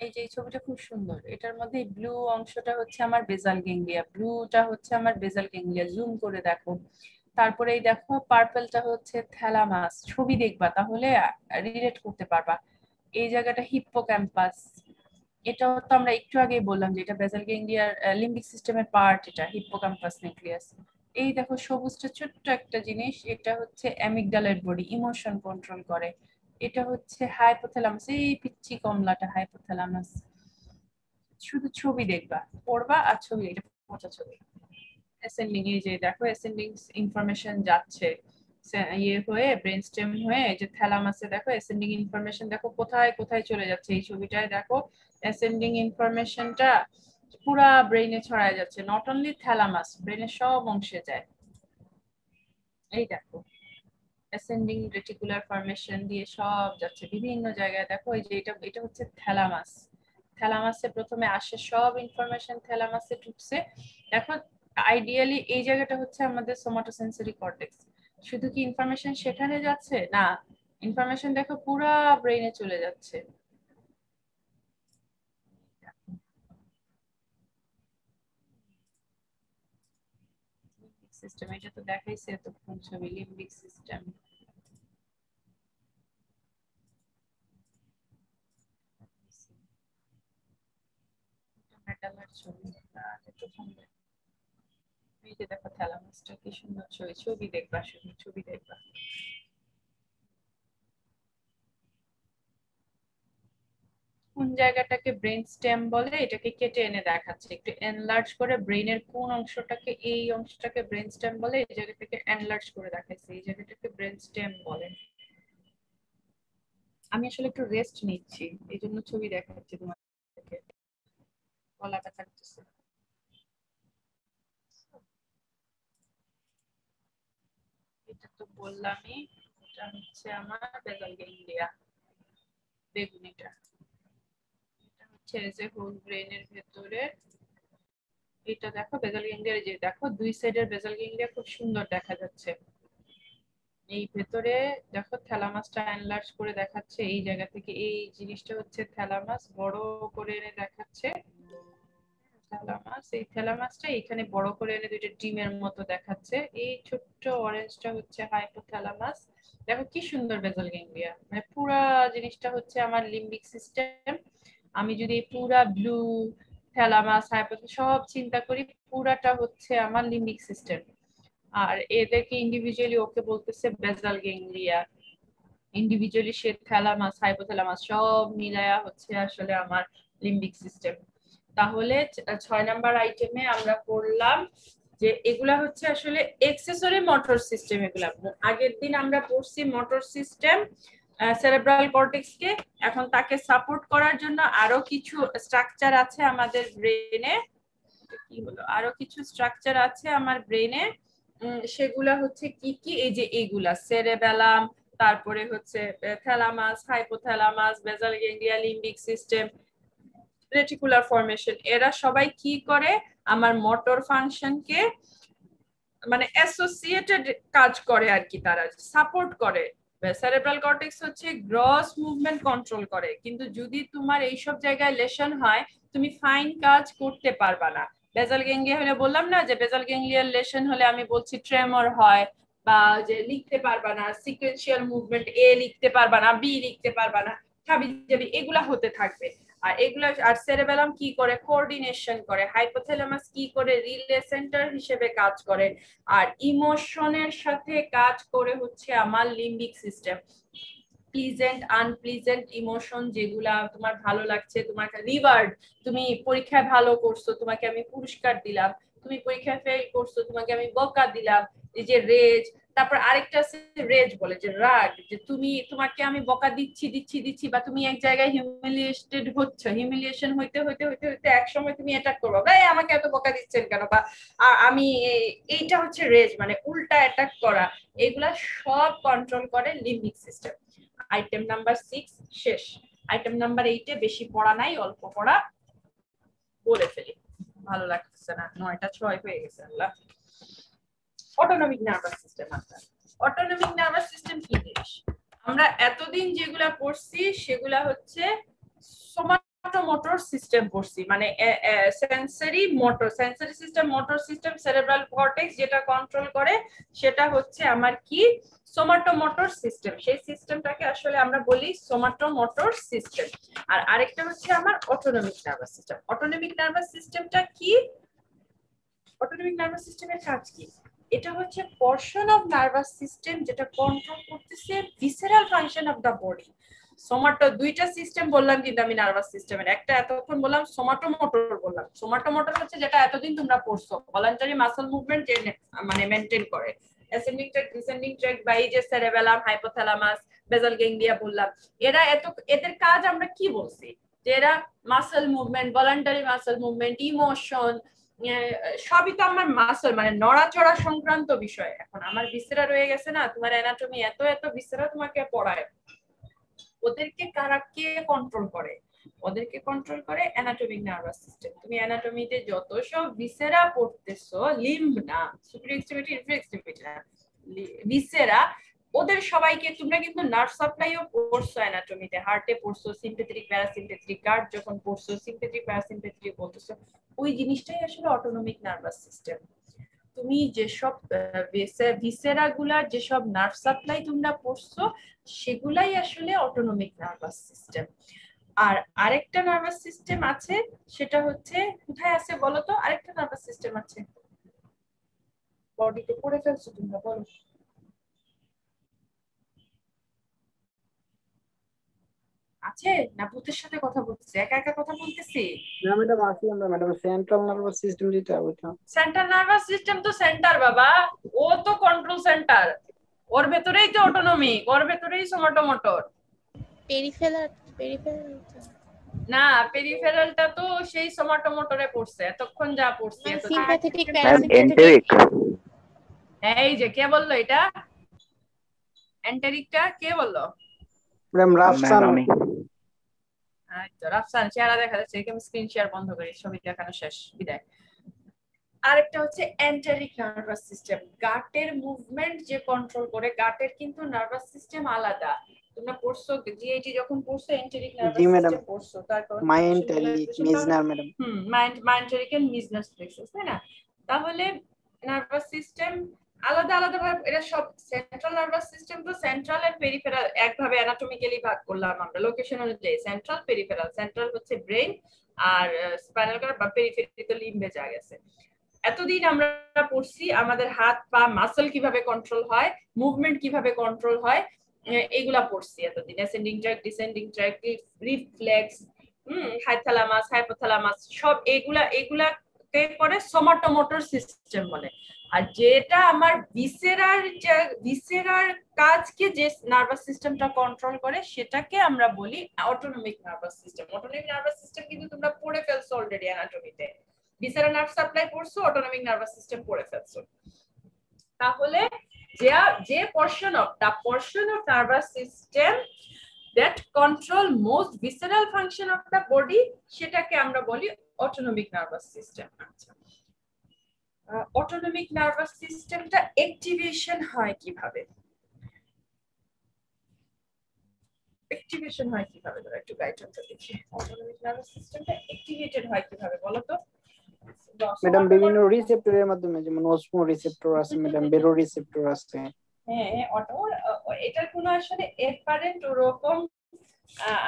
এই যে এই ছবিটা খুব সুন্দর, এটার মধ্যে ব্লু অংশটা হচ্ছে আমার বেজাল গ্যাংলিয়া, ব্লুটা হচ্ছে আমার বেজাল গ্যাংলিয়া, জুম করে দেখো। তারপরে এই দেখো পার্পলটা হচ্ছে থ্যালামাস, ছবি দেখবা তাহলে রিলেট করতে পারবা। এই জায়গাটা হিপ্পোক্যাম্পাস, এটাও তো আমরা একটু আগেই বললাম যে এটা বেজাল গ্যাংলিয়ার লিম্বিক সিস্টেমের পার্ট, এটা হিপ্পোক্যাম্পাস নিউক্লিয়াস। এই দেখো সবুজটা ছোট্ট একটা জিনিস, এটা হচ্ছে অ্যামিগডালের বডি, ইমোশন কন্ট্রোল করে। এটা হচ্ছে হাইপোথ্যালামাস, এই পিচ্চি কমলাটা হাইপোথ্যালামাস। শুধু ছবি দেখবা, পড়বা আর ছবি, এটা পচা ছবি। অ্যাসেন্ডিং, এই যে দেখো অ্যাসেন্ডিং ইনফরমেশন যাচ্ছে ইয়ে হয়ে ব্রেন স্টেম হয়ে, এই যে থ্যালামাসে দেখো অ্যাসেন্ডিং ইনফরমেশন, দেখো কোথায় কোথায় চলে যাচ্ছে, এই ছবিটায় দেখো অ্যাসেন্ডিং ইনফরমেশনটা পুরা ব্রেইনে ছড়ায় যাচ্ছে, নট অনলি থ্যালামাস, ব্রেনের সব অংশে যায়। এই দেখো অ্যাসেন্ডিং রেটিকুলার ফর্মেশন দিয়ে সব যাচ্ছে বিভিন্ন জায়গায়, দেখো এই যে এটা এটা হচ্ছে থ্যালামাস, থ্যালামাসে প্রথমে আসে সব ইনফরমেশন, থ্যালামাসে ঢুকছে। দেখো আইডিয়ালি এই জায়গাটা হচ্ছে আমাদের সোমাটোসেন্সরি কর্টেক্স, শুধু কি ইনফরমেশন সেখানে যাচ্ছে না, ইনফরমেশন দেখো পুরা ব্রেইনে চলে যাচ্ছে। সিস্টেম, এটা তো দেখাইছে এতক্ষণ ছবি, লিম্বিক সিস্টেম। মেটালার ছবি, একটু সুন্দর। এই যে দেখো থ্যালামাসটা কি সুন্দর ছবি, ছবি দেখবা, শুধু ছবি দেখবা। কোন জায়গাটাকে ব্রেন স্টেম বলে, এটাকে কেটে এনে দেখাচ্ছে, একটু এনলার্জ করে ব্রেইনের কোন অংশটাকে, এই অংশটাকে ব্রেন স্টেম বলে, এই জায়গাটাকে এনলার্জ করে দেখাচ্ছে, এই জায়গাটাকে ব্রেন স্টেম বলে। আমি আসলে একটু রেস্ট নিচ্ছি, এই জন্য ছবি দেখাচ্ছি তোমাদেরকে, গলাটা কাটতেছে। এটা তো বললামই, এটা হচ্ছে আমার বেজাল গ্যাংলিয়া, বেগুনিটা, এটা হচ্ছে যে হোল ব্রেইনের ভেতরে। এটা দেখো বেজাল গ্যাংলিয়ার, যে দেখো দুই সাইডের বেজাল গ্যাংলিয়া খুব সুন্দর দেখা যাচ্ছে। এই ভেতরে দেখো থ্যালামাসটা এনলার্জ করে দেখাচ্ছে, এই জায়গা থেকে এই জিনিসটা হচ্ছে থ্যালামাস, বড় করে এনে দেখাচ্ছে থ্যালামাস, এই থ্যালামাসটা এখানে বড় করে এনে দুইটা ডিমের মতো দেখাচ্ছে, এই ছোট্ট অরেঞ্জটা হচ্ছে হাইপোথ্যালামাস। দেখো কি সুন্দর বেজাল গ্যাংলিয়া, মানে পুরা জিনিসটা হচ্ছে আমার লিম্বিক সিস্টেম। আমি যদি পুরা ব্লু থ্যালামাস হাইপোথ্যালামাস সব চিন্তা করি, পুরাটা হচ্ছে আমার লিম্বিক সিস্টেম। আর এদেরকে ইন্ডিভিজুয়ালি ওকে বলতেছে বেজাল গ্যাংলিয়া, ইন্ডিভিজুয়ালি সে থ্যালামাস হাইপোথ্যালামাস সব মিলায়া হচ্ছে আসলে আমার লিম্বিক সিস্টেম। তাহলে 6 নাম্বার আইটেমে আমরা পড়লাম যে এগুলা হচ্ছে আসলে এক্সেসরি মোটর সিস্টেম। এগুলা আগের দিন আমরা পড়ছি মোটর সিস্টেম সেরেব্রাল কর্টেক্স কে, এখন তাকে সাপোর্ট করার জন্য আরো কিছু স্ট্রাকচার আছে আমাদের ব্রেনে, কি হলো আরো কিছু স্ট্রাকচার আছে আমার ব্রেনে, সেগুলা হচ্ছে কি কি, এই যে এইগুলা সেরেবেলাম, তারপরে হচ্ছে thalamus, hypothalamus, basal ganglia, limbic system, reticular formation, এরা সবাই কি করে আমার মোটর ফাংশনকে মানে অ্যাসোসিয়েটেড কাজ করে আর কি, তারা সাপোর্ট করে। সেরেব্রাল কর্টেক্স হচ্ছে গ্রস মুভমেন্ট কন্ট্রোল করে, কিন্তু যদি তোমার এইসব জায়গায় লেশন হয় তুমি ফাইন কাজ করতে পারবা না। বেসাল গ্যাংলিয়া হলে বললাম না যে বেসাল গ্যাংলিয়ার লেশন হলে আমি বলছি ট্রেমর হয়, বা যে লিখতে পারবা না, সিকোয়েন্সিয়াল মুভমেন্ট, এ লিখতে পারবা না, বি লিখতে পারবা না, হাবিজাবি এগুলা হতে থাকবে। আর এগুলা আর সেরেবেলাম কি করে কোঅর্ডিনেশন করে, হাইপোথ্যালামাস কি করে রিলে সেন্টার হিসেবে কাজ করে, আর ইমোশনের সাথে কাজ করে হচ্ছে আমার limbic system. Pleasant unpleasant emotion যেগুলা তোমার ভালো লাগছে, তোমার রিওয়ার্ড, তুমি পরীক্ষায় ভালো করছো তোমাকে আমি পুরস্কার দিলাম, তুমি পরীক্ষায় ফেল করছো তোমাকে আমি বকা দিলাম, এই যে রেজ। তারপর আরেকটা আছে রেজ বলে, যে রাগ, যে তোমাকে আমি বকা দিচ্ছি বা তুমি এক জায়গায় হিউমিলিয়েটেড হচ্ছ, হিউমিলিয়েশন হইতে হইতে হইতে হইতে এক সময় তুমি অ্যাটাক করবে, ভাই আমাকে এত বকা দিচ্ছেন কেন, বা আমি এইটা হচ্ছে রেজ, মানে উল্টা অ্যাটাক করা। এগুলা সব কন্ট্রোল করে লিম্বিক সিস্টেম। আইটেম নাম্বার 6 শেষ। আইটেম নাম্বার 8 এ বেশি পড়া নাই, অল্প পড়া, বলে ফেলি, ভালো লাগছে না, 9টা 6 হয়ে গেছে। Allah. Autonomic nervous system. Autonomic nervous system কি জিনিস? আমরা এতদিন যেগুলা পড়ছি সেগুলা হচ্ছে সোমাটোমোটর সিস্টেম পড়ছি, মানে sensory motor, sensory system, motor system, cerebral cortex যেটা কন্ট্রোল করে সেটা হচ্ছে আমার কি সোমাটোমোটর সিস্টেম। সেই সিস্টেমটাকে আসলে আমরা বলি সোমাটোমোটর সিস্টেম। আর আরেকটা হচ্ছে আমার autonomic nervous system. Autonomic nervous সিস্টেমটা কি? অটোনমিক নার্ভাস সিস্টেমের কাজ কি? এটা হচ্ছে পোরশন অফ নার্ভাস সিস্টেম যেটা কন্ট্রোল করতেছে visceral function of the body. সোমাটো, দুইটা সিস্টেম বললাম কিন্তু আমি নার্ভাস সিস্টেমের, একটা এতক্ষণ বললাম সোমাটোমোটর বললাম। সোমাটোমোটর হচ্ছে যেটা এতদিন তোমরা পড়ছো, ভলান্টারি মাসল মুভমেন্ট যে মানে মেইনটেইন করে, অ্যাসেন্ডিং ট্র্যাক্ট, ডিসেন্ডিং ট্র্যাক্ট, বা এই যে সেরেবেলাম, হাইপোথ্যালামাস, বেসাল গ্যাংলিয়া বললাম, এরা এদের কাজ আমরা কি বলছি, যে এরা muscle movement, voluntary muscle movement, emotion, সবই তো আমার মাসল মানে নড়াচড়া সংক্রান্ত বিষয়। এখন আমার ভিসেরা রয়ে গেছে না, তোমার অ্যানাটমি এত এত ভিসেরা তোমাকে পড়ায়, ওদেরকে কারা কে কন্ট্রোল করে? ওদেরকে কন্ট্রোল করে অ্যানাটমিক নার্ভাস সিস্টেম। তুমি অ্যানাটমিতে যত সব ভিসেরা পড়তেছো, লিম্ব না, সুপিরিয়র এক্সট্রিমিটি, ইনফিরিয়র এক্সট্রিমিটি না, ভিসেরা, ওদের সবাইকে তোমরা কিন্তু নার্ভ সাপ্লাইও পড়ছো অ্যানাটমিতে, হার্টে পড়ছো, সিম্প্যাথেটিক প্যারাসিম্প্যাথেটিক, গার্ড যখন পড়ছো সিম্প্যাথেটিক প্যারাসিম্প্যাথেটিক বলতেছো, ওই জিনিসটাই আসলে অটোনমিক নার্ভাস সিস্টেম। তুমি যেসব ভিসেরা গুলার যেসব নার্ভ সাপ্লাই তোমরা পড়ছো সেগুলাই আসলে অটোনমিক নার্ভাস সিস্টেম। আর আরেকটা নার্ভাস সিস্টেম আছে, সেটা হচ্ছে কোথায় আছে বলো তো? আরেকটা নার্ভাস সিস্টেম আছে, বডিতে পড়ে ফেলছো তোমরা, বলো। আছে না? ভূতের সাথে কথা বলতেছি, একা একা কথা বলতেছি? না ম্যাডাম, আসি আমরা ম্যাডাম সেন্ট্রাল নার্ভাস সিস্টেম যেটা ওইটা। সেন্ট্রাল নার্ভাস সিস্টেম তো সেন্টার বাবা, ও তো কন্ট্রোল সেন্টার, ওর ভেতরেই তো অটোনমিক, ওর ভেতরেই সোমাটোমোটর। পেরিফেরাল না, পেরিফেরালটা তো সেই সোমাটোমোটরে পড়ছে, এতক্ষণ যা পড়ছে। Sympathetic enteric. এই যে কে বললো এটা? এন্টেরিকটা কে বললো? ম্যাডাম রাফসান। আচ্ছা রাফসান, চেহারা দেখা যাচ্ছে, আমি স্ক্রিন শেয়ার বন্ধ করি, ছবি দেখানো শেষ, বিদায়। আরেকটা হচ্ছে এন্টেরিক নার্ভাস সিস্টেম, গাটের মুভমেন্ট যে কন্ট্রোল করে। গাটের কিন্তু নার্ভাস সিস্টেম আলাদা, তোমরা পড়ছো জিআইটি যখন পড়ছো এন্টেরিক নার্ভাস সিস্টেম পড়ছো, তারপর মাইন্টেরিক, মিজনার ম্যাডাম। মাইন্টেরিক এন্ড মিজনাস প্লেক্সাস, তাই না? তাহলে নার্ভাস সিস্টেম আলাদা আলাদা ভাবে, এরা সব সেন্ট্রাল নার্ভাস সিস্টেম তো সেন্ট্রাল এন্ড পেরিফেরাল একভাবে অ্যানাটমিক্যালি ভাগ করলাম আমরা লোকেশন অনুযায়ী, সেন্ট্রাল পেরিফেরাল। সেন্ট্রাল হচ্ছে ব্রেন, আর স্পাইনাল কর্ড বা পেরিফেরি তো লিম্বে যা গেছে। এতদিন আমরা পড়ছি আমাদের হাত পা মাসল কিভাবে কন্ট্রোল হয়, মুভমেন্ট কিভাবে কন্ট্রোল হয়, এইগুলা পড়ছি এতদিন। Ascending tract, descending tract, reflex, হাইথ্যালামাস, হাইপোথ্যালামাস, সব এগুলা কে করে সোমাটোমোটর সিস্টেম বলে। আর যেটা আমার ভিসেরার কাজকে যে নার্ভাস সিস্টেমটা কন্ট্রোল করে সেটাকে আমরা বলি autonomic nervous system. Autonomic nervous system কিন্তু তোমরা পড়ে ফেলছো অলরেডি অ্যানাটমিতে, ভিসেরাল নার্ভ সাপ্লাই পড়ছো, অটোনমিক নার্ভাস সিস্টেম পড়ে ফেলছো। তাহলে যে portion of nervous system that control most visceral function of the body সেটাকে আমরা বলি অটোনমিক নার্ভাস সিস্টেম। আচ্ছা, অটোনমিক নার্ভাস সিস্টেমটা অ্যাক্টিভেশন হয় কিভাবে? ধরো একটু গাইডটা দেখি। অটোনমিক নার্ভাস সিস্টেমটা অ্যাক্টিভেটেড হয় কিভাবে বলো তো? ম্যাডাম বিভিন্ন রিসেপ্টরের মাধ্যমে, যেমন অসমো রিসেপ্টর আছে ম্যাডাম, বেরো রিসেপ্টর আছে। হ্যাঁ, এটার কোনো আসলে এফারেন্ট ওরকম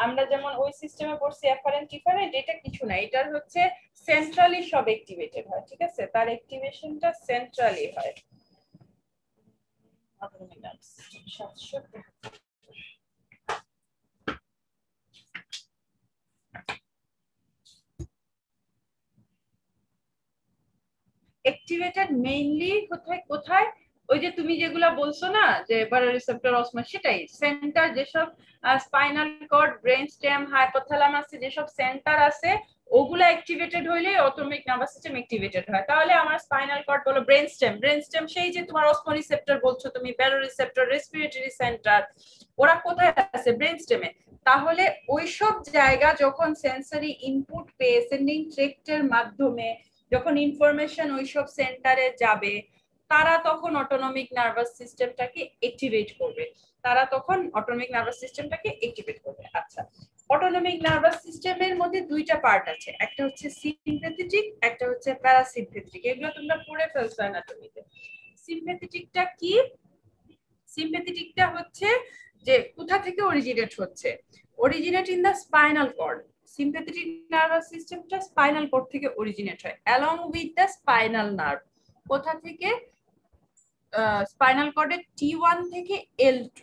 আমরা যেমন ওই সিস্টেমে পড়ছি এফারেন্ট ডিফারেন্ট, এটা কিছু না। এটার হচ্ছে সেন্ট্রালি সব অ্যাক্টিভেটেড হয়, ঠিক আছে? তার অ্যাক্টিভেশনটা সেন্ট্রালি হয়। অ্যাক্টিভেটেড মেইনলি কোথায়? ওই যে তুমি যেগুলা বলছো না যে বারোরিসেপ্টর অসমা, সেটাই সেন্টার, যেসব স্পাইনাল কর্ড, ব্রেন স্টেম, হাইপোথ্যালামাসে যেসব সেন্টার আছে ওগুলা অ্যাক্টিভেটেড হইলে অটোনমিক নার্ভাস সিস্টেম অ্যাক্টিভেটেড হয়। তাহলে আমার স্পাইনাল কর্ড বলো, ব্রেন স্টেম সেই যে তোমার অসমোরিসেপ্টর বলছো তুমি, ব্যারোরিসেপ্টর, রেসপিরেটরি সেন্টার, ওরা কোথায় আছে? ব্রেন স্টেমে। তাহলে ওইসব জায়গা যখন সেন্সরি ইনপুট পেয়ে সেন্ডিং ট্র্যাক্টের মাধ্যমে যখন ইনফরমেশন ওইসব সেন্টারে যাবে, তারা তখন অটোনমিক নার্ভাস সিস্টেমটাকে অ্যাক্টিভেট করবে। আচ্ছা, অটোনমিক নার্ভাস সিস্টেমের মধ্যে দুইটা পার্ট আছে, একটা হচ্ছে সিম্প্যাথেটিক, একটা হচ্ছে প্যারাসিম্প্যাথেটিক। এগুলো তোমরা পড়ে ফেলছো অ্যানাটমিতে। সিম্প্যাথেটিকটা কি? সিম্প্যাথেটিকটা হচ্ছে যে কোথা থেকে অরিজিনেট হচ্ছে, originate in the spinal cord. Sympathetic nervous সিস্টেমটা স্পাইনাল কর্ড থেকে অরিজিনেট হয় along with the spinal nerve. কোথা থেকে? স্পাইনাল কর্ডের T1 থেকে L2,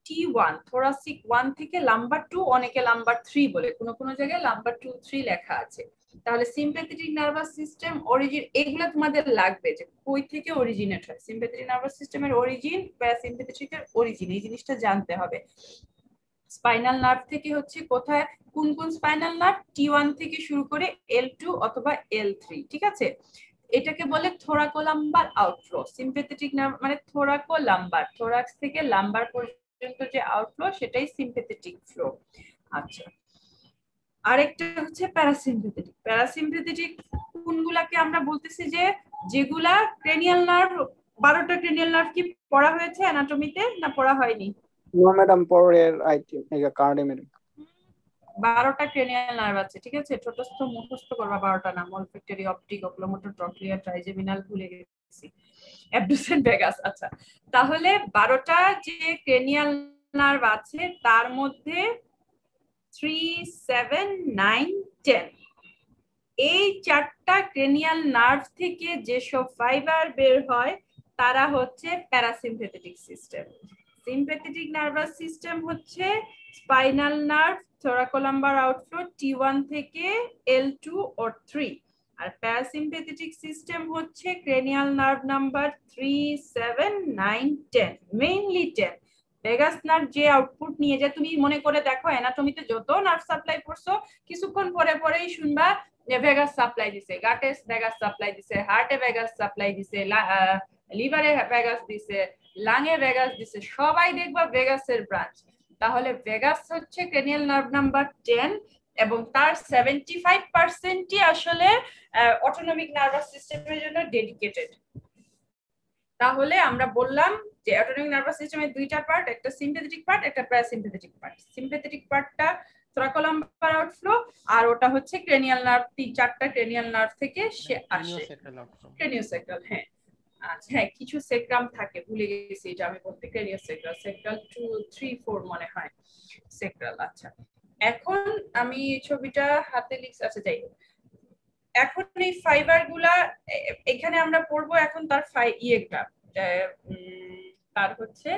T1 থোরাসিক 1 থেকে লাম্বার 2, অনেকে লাম্বার 3 বলে, কোন জায়গায় লাম্বার 2, 3 লেখা আছে। তাহলে সিম্প্যাথেটিক নার্ভাস সিস্টেম অরিজিন, এগুলো তোমাদের লাগবে যে কই থেকে অরিজিনেট হয়। সিম্প্যাথেটিক নার্ভাস সিস্টেমের অরিজিন, প্যারাসিম্প্যাথেটিকের অরিজিন, এই জিনিসটা জানতে হবে। স্পাইনাল নার্ভ থেকে হচ্ছে কোথায়, কোন স্পাইনাল নার্ভ? T1 থেকে শুরু করে L2 অথবা L3, ঠিক আছে? এটাকে বলে থোরাকোলাম্বার আউটফ্লো। সিম্প্যাথেটিক নার্ভ মানে থোরাকোলাম্বার, থোরাক্স থেকে লাম্বার পর্যন্ত যে আউটফ্লো সেটাই সিম্প্যাথেটিক ফ্লো। আচ্ছা, আরেকটা হচ্ছে প্যারাসিম্প্যাথেটিক। প্যারাসিম্প্যাথেটিক কোনগুলাকে আমরা বলতেছি যে যেগুলা ক্রেনিয়াল নার্ভ, 12টা ক্রেনিয়াল নার্ভ কি পড়া হয়েছে অ্যানাটমিতে না পড়া হয়নি? নো ম্যাডাম, পরের আইটেম এটা কার্ডিওমের 12টা ক্রেনিয়াল নার্ভ আছে, ঠিক আছে? ছোটস্থ মুখস্থ করবা 12টা নাম, olfactory, optic, oculomotor, trochlear, trigeminal, ভুলে গেছি, অ্যাবডুসেন্ট, ভেগাস। আচ্ছা, তাহলে 12টা যে ক্রেনিয়াল নার্ভ আছে তার মধ্যে 3, 7, 9, 10 এই 4টা ক্রেনিয়াল নার্ভ থেকে যেসব ফাইবার বের হয় তারা হচ্ছে parasympathetic system. Sympathetic nervous system হচ্ছে spinal nerve, thoracolumbar outflow T1 থেকে L2 or 3, আর প্যারাসিম্প্যাথেটিক সিস্টেম হচ্ছে cranial nerve number 3, 7, 9, 10, mainly 10। Vagus nerve যে আউটপুট নিয়ে যায়, তুমি মনে করে দেখো অ্যানাটমিতে যত নার্ভ সাপ্লাই পড়ছো কিছুক্ষণ পরেই শুনবা ভেগাস সাপ্লাই দিছে, গাটে ভেগাস সাপ্লাই দিছে, হার্টে ভেগাস সাপ্লাই দিছে, লিভারে ভেগাস দিছে, লাঙে ভেগাস দিছে, সবাই দেখবা ভেগাসের ব্রাঞ্চ। তাহলে ভেগাস হচ্ছে ক্রেনিয়াল নার্ভ নাম্বার 10 এবং তার 75%ই আসলে অটোনমিক নার্ভাস সিস্টেমের জন্য ডেডিকেটেড। তাহলে আমরা বললাম যে অটোনমিক নার্ভাস সিস্টেমের দুইটা পার্ট, একটা সিম্প্যাথেটিক পার্ট, একটা প্যারাসিম্প্যাথেটিক পার্ট। সিম্প্যাথেটিক পার্টটা থোরাকোলাম্বার আউটফ্লো, আর ওটা হচ্ছে ক্রেনিয়াল নার্ভ, 4টা ক্রেনিয়াল নার্ভ থেকে সে আসে। ক্রেনিওস্যাক্রাল, হ্যাঁ। আচ্ছা, হ্যাঁ, কিছু সেক্রাম থাকে, ভুলে গেছি এটা আমি বলতে। ক্রেনিওস্যাক্রাল, সেক্রাল 2, 3, 4 মনে হয় সেক্রাল। আচ্ছা, এখন আমি ছবিটা হাতে লিখছি। আচ্ছা, যাই হোক, এখন এই ফাইবার গুলা এখানে আমরা পড়বো। এখন তার ইয়েটা তার হচ্ছে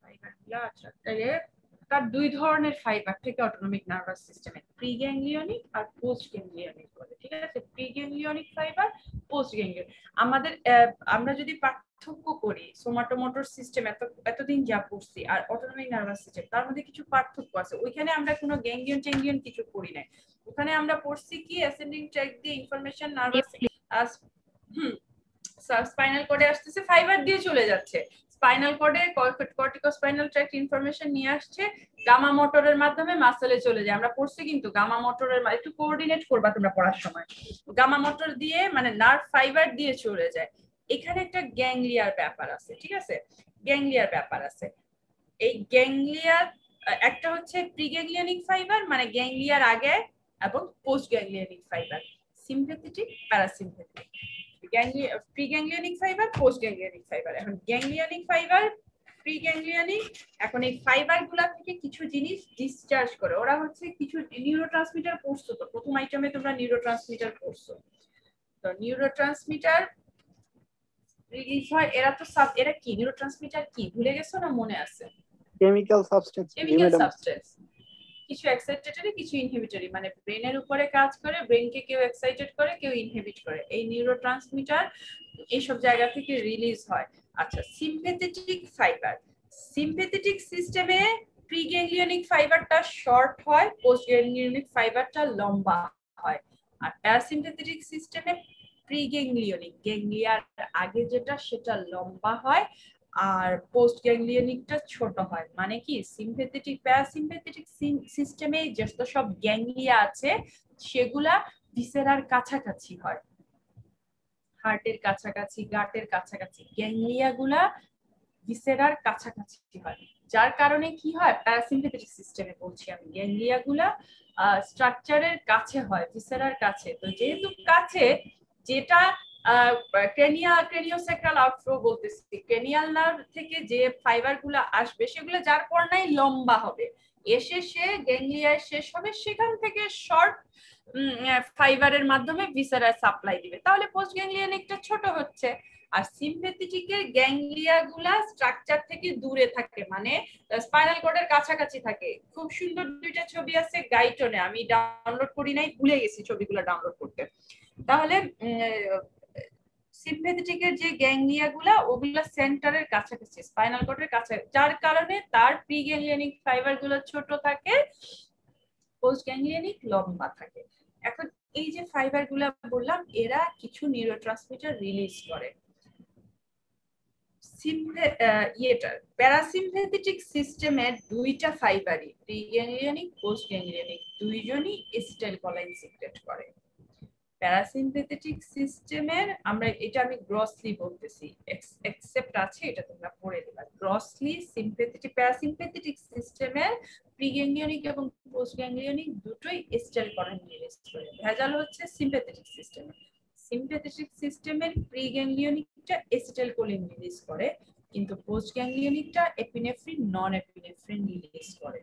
ফাইবার গুলা। আচ্ছা, তাহলে তার দুই ধরনের ফাইবার থেকে অটোনমিক নার্ভাস সিস্টেমে, প্রিগ্যাংলিয়নিক আর পোস্ট গ্যাংলিয়নিক বলে। ঠিক আছে, প্রিগ্যাংলিয়নিক ফাইবার, পোস্ট গ্যাংলিয়ন। আমাদের আমরা যদি পার্থক্য করি সোমাটোমোটর সিস্টেম এতদিন যা পড়ছি আর অটোনমিক নার্ভাস সিস্টেম, তার মধ্যে কিছু পার্থক্য আছে। ওইখানে আমরা কোনো গ্যাংলিয়ন ট্যাংলিয়ন কিছু করি নাই। ওখানে আমরা পড়ছি কি অ্যাসেন্ডিং ট্র্যাক দিয়ে ইনফরমেশন নার্ভাস স্পাইনাল কর্ডে আসতেছে, ফাইবার দিয়ে চলে যাচ্ছে, স্পাইনাল কর্ডে কর্টিকোস্পাইনাল ট্র্যাক্ট ইনফরমেশন নিয়ে আসছে, গামা মোটরের মাধ্যমে মাসেলে চলে যায়। আমরা পড়ছি কিন্তু গামা মোটরের, একটু কোঅর্ডিনেট করবা তোমরা পড়ার সময়, গামা মোটর দিয়ে মানে নার্ভ ফাইবার দিয়ে চলে যায়। এখানে একটা গ্যাংলিয়ার ব্যাপার আছে। ঠিক আছে, গ্যাংলিয়ার ব্যাপার আছে। এই গ্যাংলিয়ার একটা হচ্ছে প্রিগ্যাংলিয়নিক ফাইবার মানে গ্যাংলিয়ার আগে, এবং post ganglionic fibre, sympathetic parasympathetic. Preganglionic fibre, post ganglionic fibre. এখন গ্যাংলিয়নিক ফাইবার, প্রিগ্যাংলিয়নিক, এখন এই ফাইবার গুলা থেকে কিছু জিনিস ডিসচার্জ করে। ওরা হচ্ছে কিছু নিউরোট্রান্সমিটার পড়ছো, তো প্রথম আইটেমে তোমরা নিউরোট্রান্সমিটার পড়ছো, তো নিউরোট্রান্সমিটার রিলিজ হয়। এরা কি নিউরোট্রান্সমিটার কি ভুলে গেছো না মনে আছে? Chemical substance. কেমিক্যাল সাবস্টেন্স, কিছু এক্সাইটেটরি কিছু ইনহিবিটরি, মানে ব্রেনের উপরে কাজ করে, ব্রেনকে কেউ এক্সাইটেড করে কেউ ইনহিবিট করে, এই নিউরোট্রান্সমিটার এইসব জায়গা থেকে রিলিজ হয়। আচ্ছা, সিম্প্যাথেটিক ফাইবার, সিম্প্যাথেটিক সিস্টেমে প্রিগ্যাংলিয়নিক ফাইবারটা শর্ট হয়, পোস্ট গ্যাংলিয়নিক ফাইবারটা লম্বা হয়। আর প্যারাসিম্প্যাথেটিক সিস্টেমে প্রিগ্যাংলিয়নিক, গ্যাংলিয়ার আগে যেটা সেটা লম্বা হয়, আর পোস্ট গ্যাংলিয়নিকটা ছোট হয়। মানে কি সিম্প্যাথেটিক প্যারাসিম্প্যাথেটিক সিস্টেমে যত সব গ্যাংলিয়া আছে সেগুলা ভিসেরার কাছাকাছি হয়, হার্টের কাছাকাছি, গাটের কাছাকাছি, গ্যাংলিয়া গুলা ভিসেরার কাছাকাছি হয়। যার কারণে কি হয়, প্যারাসিম্প্যাথেটিক সিস্টেমে বলছি আমি, গ্যাংলিয়া গুলা স্ট্রাকচারের কাছে হয়, ভিসেরার কাছে। তো যেহেতু কাছে, যেটা ক্রেনিওস্যাক্রাল আউটফ্লো বলতেছি, ক্রেনিয়াল নার্ভ থেকে যে ফাইবার গুলা আসবে সেগুলো যার পর নাই লম্বা হবে, এসে সে গ্যাংলিয়ায় শেষ হবে, সেখান থেকে শর্ট ফাইবারের মাধ্যমে ভিসেরায় সাপ্লাই দিবে। তাহলে পোস্ট গ্যাংলিয়নিকটা ছোট হচ্ছে। আর সিম্প্যাথেটিকের গ্যাংলিয়া গুলা স্ট্রাকচার থেকে দূরে থাকে, মানে স্পাইনাল কর্ডের কাছাকাছি থাকে। খুব সুন্দর দুইটা ছবি আছে গাইটনে, আমি ডাউনলোড করি নাই, ভুলে গেছি ছবিগুলো ডাউনলোড করতে। তাহলে সিম্প্যাথেটিকের যে গ্যাংলিয়া গুলা ওগুলা সেন্টারের কাছাকাছি, স্পাইনাল কর্ডের কাছে, যার কারণে তার প্রিগ্যাংলিয়নিক ফাইবার গুলো ছোট থাকে, পোস্ট গ্যাংলিয়নিক লম্বা থাকে। এখন এই যে ফাইবার গুলা বললাম, এরা কিছু নিউরোট্রান্সমিটার রিলিজ করে। প্যারাসিম্প্যাথেটিক সিস্টেমের দুইটা ফাইবারই, প্রিগ্যাংলিয়নিক পোস্ট গ্যাংলিয়নিক, দুইজনই এসিটাইলকোলাইন সিক্রেট করে। প্যারাসিম্প্যাথেটিক সিস্টেমের এটা আমি গ্রসলি বলতেছি, এক্সেপ্ট আছে, এটা তোমরা পড়ে দিবা। গ্রসলি সিম্প্যাথেটিক প্যারাসিম্প্যাথেটিক সিস্টেমের প্রিগ্যাংলিয়নিক এবং পোস্ট গ্যাংলিয়নিক দুটোই এসিটাইলকোলাইন রিলিজ করে। ভেজাল হচ্ছে সিম্প্যাথেটিক সিস্টেমে, সিম্প্যাথেটিক সিস্টেমের প্রিগ্যাংলিয়নিকটা এসিটাইলকোলিন রিলিজ করে, কিন্তু পোস্ট গ্যাংলিয়নিকটা এপিনেফ্রিন নন এপিনেফ্রিন রিলিজ করে।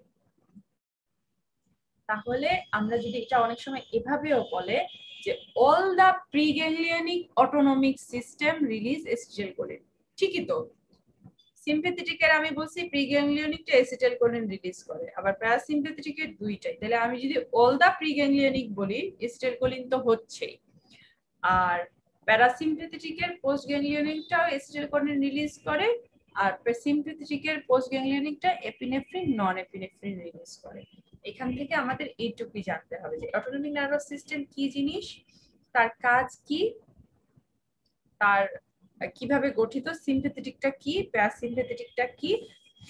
তাহলে আমরা যদি এটা অনেক সময় এভাবেও বলে যে all the preganglionic autonomic system release acetylcholine, ঠিকই তো। সিম্প্যাথেটিকের আমি বলছি প্রিগ্যাংলিয়নিকটা এসিটাইলকোলিন রিলিজ করে, আবার প্যারাসিম্প্যাথেটিকের দুইটাই। তাহলে আমি যদি অল দা প্রিগ্যাংলিয়নিক বলি, এসিটাইলকোলিন তো হচ্ছেই, আর প্যারাসিম্প্যাথেটিকের পোস্ট গ্যাংলিয়নিকটাও এসিটাইলকোলিন রিলিজ করে, আর সিম্প্যাথেটিকের পোস্ট গ্যাংলিয়নিকটা এপিনেফ্রিন নন এপিনেফ্রিন রিলিজ করে। এখান থেকে আমাদের এইটুকুই জানতে হবে যে অটোনমিক নার্ভাস সিস্টেম কি জিনিস, তার কাজ কি, তার কিভাবে গঠিত, সিম্প্যাথেটিকটা কি, প্যারাসিম্প্যাথেটিকটা কি,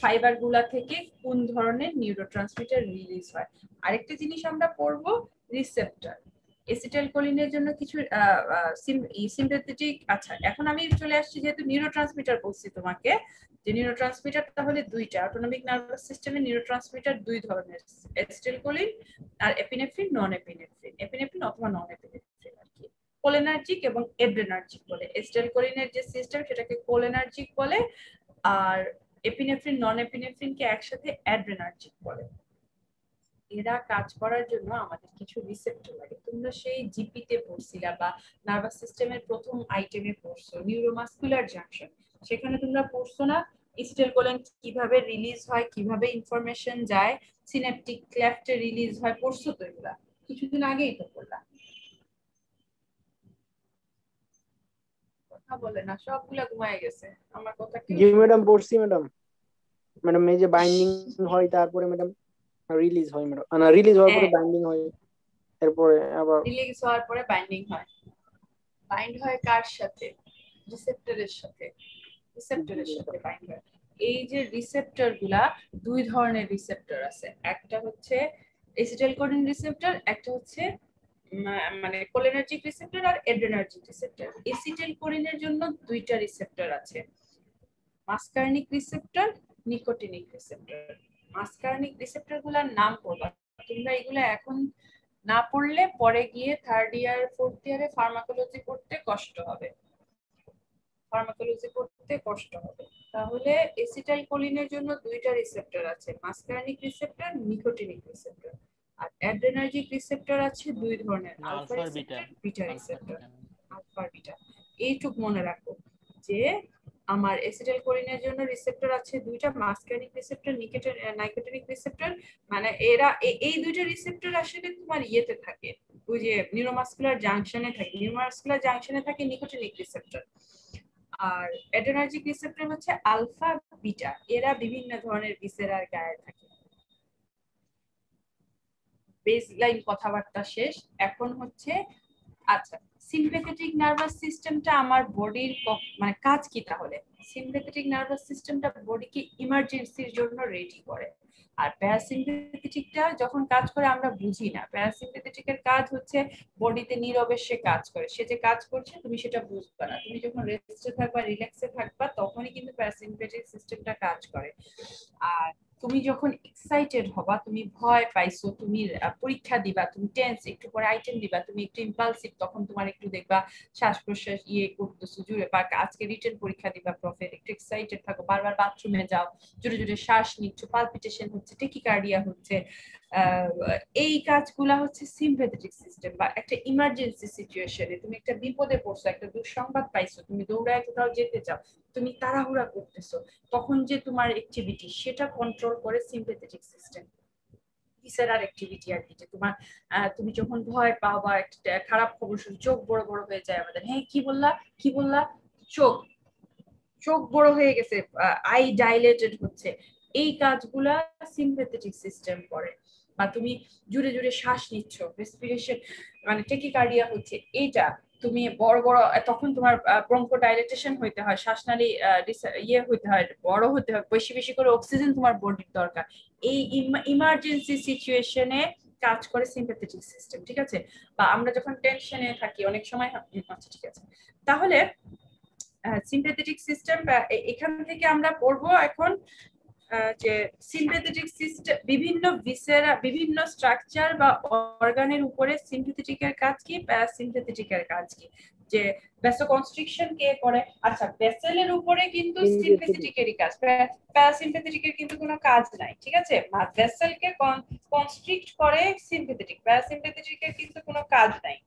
ফাইবার গুলা থেকে কোন ধরনের নিউরোট্রান্সমিটার রিলিজ হয়। আরেকটা জিনিস আমরা পড়বো রিসেপ্টর, এসিটাইলকোলিনের জন্য কিছু সিম্প্যাথেটিক। আচ্ছা, এখন আমি চলে আসছি, যেহেতু নিউরোট্রান্সমিটার বলছি তোমাকে, যে নিউরোট্রান্সমিটার তাহলে দুইটা, অটোনমিক নার্ভাস সিস্টেমে নিউরোট্রান্সমিটার দুই ধরনের, এসিটাইলকোলিন আর এপিনেফ্রিন নন এপিনেফ্রিন, এপিনেফ্রিন অথবা নন এপিনেফ্রিন আর কি। কোলিনার্জিক এবং এড্রেনার্জিক বলে, এসিটাইলকোলিনের যে সিস্টেম সেটাকে কোলিনার্জিক বলে, আর এপিনেফ্রিন নন এপিনেফ্রিনকে একসাথে অ্যাড্রেনার্জিক বলে। এরা কাজ করার জন্য আমাদের কিছু রিসেপ্টর লাগে। তোমরা সেই জিপিতে পড়ছিলা বা নার্ভাস সিস্টেমের প্রথম আইটেমে পড়ছো নিউরোমাসকুলার জাংশন, সেখানে তোমরা পড়ছো না এসিটাইলকোলিন কিভাবে রিলিজ হয়, কিভাবে ইনফরমেশন যায়, সিনাপটিক ক্লেফটে রিলিজ হয়, পড়ছো তো এগুলা? কিছুদিন আগেই তো পড়লাম। কথা বলে না, সবগুলা ঘুমায় গেছে। আমার কথা কি? জি ম্যাডাম পড়ছি ম্যাডাম। ম্যাডাম এই যে বাইন্ডিং হয় তারপরে ম্যাডাম রিলিজ হয় ম্যাডাম, না রিলিজ হওয়ার পরে বাইন্ডিং হয়, এরপরে আবার রিলিজ হওয়ার পরে বাইন্ডিং হয়। বাইন্ড হয় কার সাথে? রিসেপ্টরের সাথে। রিসেপ্টরের সাথে বাইন্ড হয়। এই যে রিসেপ্টর গুলা, দুই ধরনের রিসেপ্টর আছে। একটা হচ্ছে এসিটাইলকোলিন রিসেপ্টর, একটা হচ্ছে মানে কোলিনার্জিক রিসেপ্টর আর অ্যাড্রেনার্জিক রিসেপ্টর। এসিটাইলকোলিনের জন্য দুইটা রিসেপ্টর আছে, muscarinic receptor, nicotinic receptor. মাস্কার্নিক receptor গুলার নাম পড়বা তোমরা, এগুলা এখন না পড়লে পরে গিয়ে থার্ড ইয়ার ফোর্থ ইয়ারে ফার্মাকোলজি পড়তে কষ্ট হবে। ফার্মাকোলজি পড়তে কষ্ট হবে। তাহলে এসিটাইলকোলিনের জন্য দুইটা রিসেপ্টর আছে, মাস্কার্নিক রিসেপ্টর, নিকোটিনিক রিসেপ্টর। আর অ্যাড্রেনার্জিক রিসেপ্টর আছে দুই ধরনের, alpha receptor, beta receptor. Alpha beta এইটুক মনে রাখো যে আমার এসিটাইলকোলিনের জন্য রিসেপ্টর আছে দুইটা, মাস্কার্নিক রিসেপ্টর, নিকোটিনিক রিসেপ্টর। মানে এরা এই দুইটা রিসেপ্টর আসলে তোমার ইয়েতে থাকে, ওই যে নিউরোমাস্কুলার জাংশনে থাকে। নিউরোমাস্কুলার জাংশনে থাকে নিকোটিনিক রিসেপ্টর। আর অ্যাড্রেনার্জিক রিসেপ্টর হচ্ছে আলফা বিটা, এরা বিভিন্ন ধরনের ভিসেরার গায়ে থাকে। বেসলাইন কথাবার্তা শেষ। এখন হচ্ছে আচ্ছা, সিম্প্যাথেটিক নার্ভাস সিস্টেমটা আমার বডির মানে কাজ কি? তাহলে সিম্প্যাথেটিক নার্ভাস সিস্টেমটা বডিকে ইমার্জেন্সির জন্য রেডি করে। আর প্যারাসিম্প্যাথেটিকটা যখন কাজ করে আমরা বুঝি না। প্যারাসিম্প্যাথেটিকের কাজ হচ্ছে বডিতে নীরবে সে কাজ করে, সে যে কাজ করছে তুমি সেটা বুঝবে না। তুমি যখন রেস্টে থাকবা, রিল্যাক্সে থাকবা, তখনই কিন্তু প্যারাসিম্প্যাথেটিক সিস্টেমটা কাজ করে। আর তুমি যখন এক্সাইটেড হবা, তুমি ভয় পাইছো, তুমি পরীক্ষা দিবা, তুমি টেন্স, একটু পরে আইটেম দিবা, তুমি একটু ইম্পালসিভ, তখন তোমার একটু দেখবা শ্বাস প্রশ্বাস করতেছো জুড়ে। বা আজকে রিটেন পরীক্ষা দিবা, প্রফের একটু এক্সাইটেড থাকো, বারবার বাথরুমে যাও, জোরে জোরে শ্বাস নিচ্ছ, পালপিটেশন হচ্ছে, টেকিকার্ডিয়া হচ্ছে। এই কাজগুলা হচ্ছে সিম্প্যাথেটিক সিস্টেম। বা একটা ইমার্জেন্সি সিচুয়েশনে তুমি একটা বিপদে পড়ছো, একটা দুঃসংবাদ পাইছো, তুমি দৌড়ায় কোথাও যেতে চাও, তুমি তাড়াহুড়া করতেছো, তখন যে তোমার অ্যাক্টিভিটি সেটা কন্ট্রোল করে সিম্প্যাথেটিক সিস্টেম। ভিসেরাল অ্যাক্টিভিটি আর কি, যে তোমার তুমি যখন ভয় পাও বা একটা খারাপ খবর শুনে চোখ বড় বড় হয়ে যায় আমাদের, হ্যাঁ কি বললা কি বললা, চোখ চোখ বড় হয়ে গেছে, আই ডাইলেটেড হচ্ছে, এই কাজগুলা সিম্প্যাথেটিক সিস্টেম করে। বা তুমি জুড়ে জুড়ে শ্বাস নিচ্ছ, রেসপিরেশন মানে টেকিকার্ডিয়া হচ্ছে, এইটা তুমি বড় বড়, তখন তোমার ব্রঙ্কো ডাইলেটেশন হইতে হয়, শ্বাসনালী হইতে হয়, বড় হতে হয়, বেশি বেশি করে অক্সিজেন তোমার বডির দরকার। এই ইমার্জেন্সি সিচুয়েশনে কাজ করে সিম্প্যাথেটিক সিস্টেম, ঠিক আছে? বা আমরা যখন টেনশনে থাকি অনেক সময়, আচ্ছা ঠিক আছে, তাহলে সিম্প্যাথেটিক সিস্টেম, এখান থেকে আমরা পড়বো এখন যে সিম্প্যাথেটিক সিস্টেম বিভিন্ন ভিসেরা, বিভিন্ন স্ট্রাকচার বা অর্গানের উপরে সিম্প্যাথেটিকের কাজ কি, প্যারাসিম্প্যাথেটিকের কাজ কি, যে ভ্যাসোকনস্ট্রিকশন কে করে। আচ্ছা, ভেসেলের উপরে কিন্তু সিম্প্যাথেটিকেরই কাজ, প্যারাসিম্প্যাথেটিকের কিন্তু কোনো কাজ নাই, ঠিক আছে? ভেসেলকে কনস্ট্রিক্ট করে সিম্প্যাথেটিক, প্যারাসিম্প্যাথেটিকের কিন্তু কোনো কাজ নাই।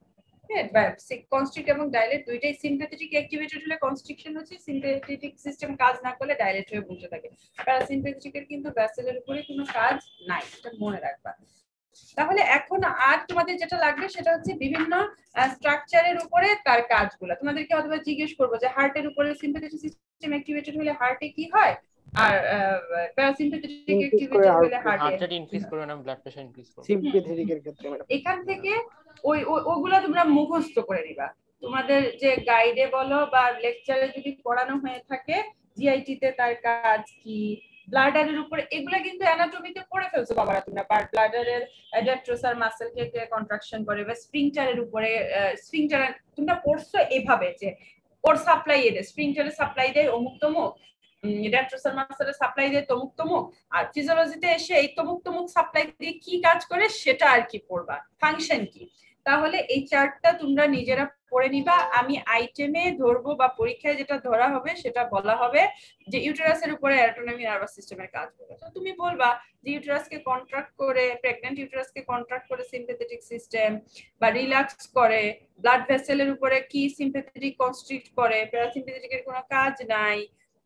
কনস্ট্রিক্ট এবং ডাইলেট দুইটাই সিম্প্যাথেটিক অ্যাক্টিভেটেড হলে কনস্ট্রিকশন হচ্ছে, সিম্প্যাথেটিক সিস্টেম কাজ না করলে ডাইলেট হয়ে বসে থাকে। প্যারাসিম্প্যাথেটিকের কিন্তু ভেসেলের উপরে কোনো কাজ নাই, এটা মনে রাখবা। তাহলে এখন আর তোমাদের যেটা লাগবে সেটা হচ্ছে বিভিন্ন স্ট্রাকচারের উপরে তার কাজগুলো। তোমাদেরকে অথবা জিজ্ঞেস করবো যে হার্টের উপরে সিম্প্যাথেটিক সিস্টেম অ্যাক্টিভেটেড হলে হার্টে কি হয়, আর প্যারাসিম্প্যাথেটিক অ্যাক্টিভেটেড হলে হার্টে ইনক্রিজ করবে না, ব্লাড প্রেশার ইনক্রিজ করবে। সিম্প্যাথেটিকের ক্ষেত্রে ম্যাডাম এখান থেকে ওগুলা তোমরা মুখস্থ করে নিবা। তোমাদের যে গাইডে বলো বা লেকচারে যদি পড়ানো হয়ে থাকে, জিআইটি তে তার কাজ কি, ব্লাডারের উপরে, এগুলা কিন্তু অ্যানাটমিতে পড়ে ফেলছো বাবারা তোমরা। ব্লাডারের অ্যাডাক্ট্রোসার মাসেলকে কে কন্ট্রাকশন করে, বা স্ফিংটারের উপরে, স্ফিংটার তোমরা পড়ছো এভাবে যে ওর সাপ্লাই দেয়, স্ফিংটারের সাপ্লাই দেয় অমুক তমুক, অ্যাডাক্ট্রোসার মাসেলের সাপ্লাই দেয় তমুক তমুক। আর ফিজিওলজিতে এসে এই তমুক তমুক সাপ্লাই দিয়ে কি কাজ করে সেটা আর কি পড়বা, ফাংশন কি। তাহলে এই চার্টটা তোমরা নিজেরা পড়ে নিবা। আমি আইটেমে ধরবো বা পরীক্ষায় যেটা ধরা হবে সেটা বলা হবে যে ইউটেরাসের উপরে অটোনমি নার্ভাস সিস্টেমের কাজ করে। তো তুমি বলবা যে ইউটেরাসকে কন্ট্রাক্ট করে, প্রেগন্যান্ট ইউটেরাসকে কন্ট্রাক্ট করে সিম্প্যাথেটিক সিস্টেম, বা রিল্যাক্স করে। ব্লাড ভেসেলের উপরে কি সিম্প্যাথেটিক কনস্ট্রিক্ট করে, প্যারাসিম্প্যাথেটিকের কোনো কাজ নাই।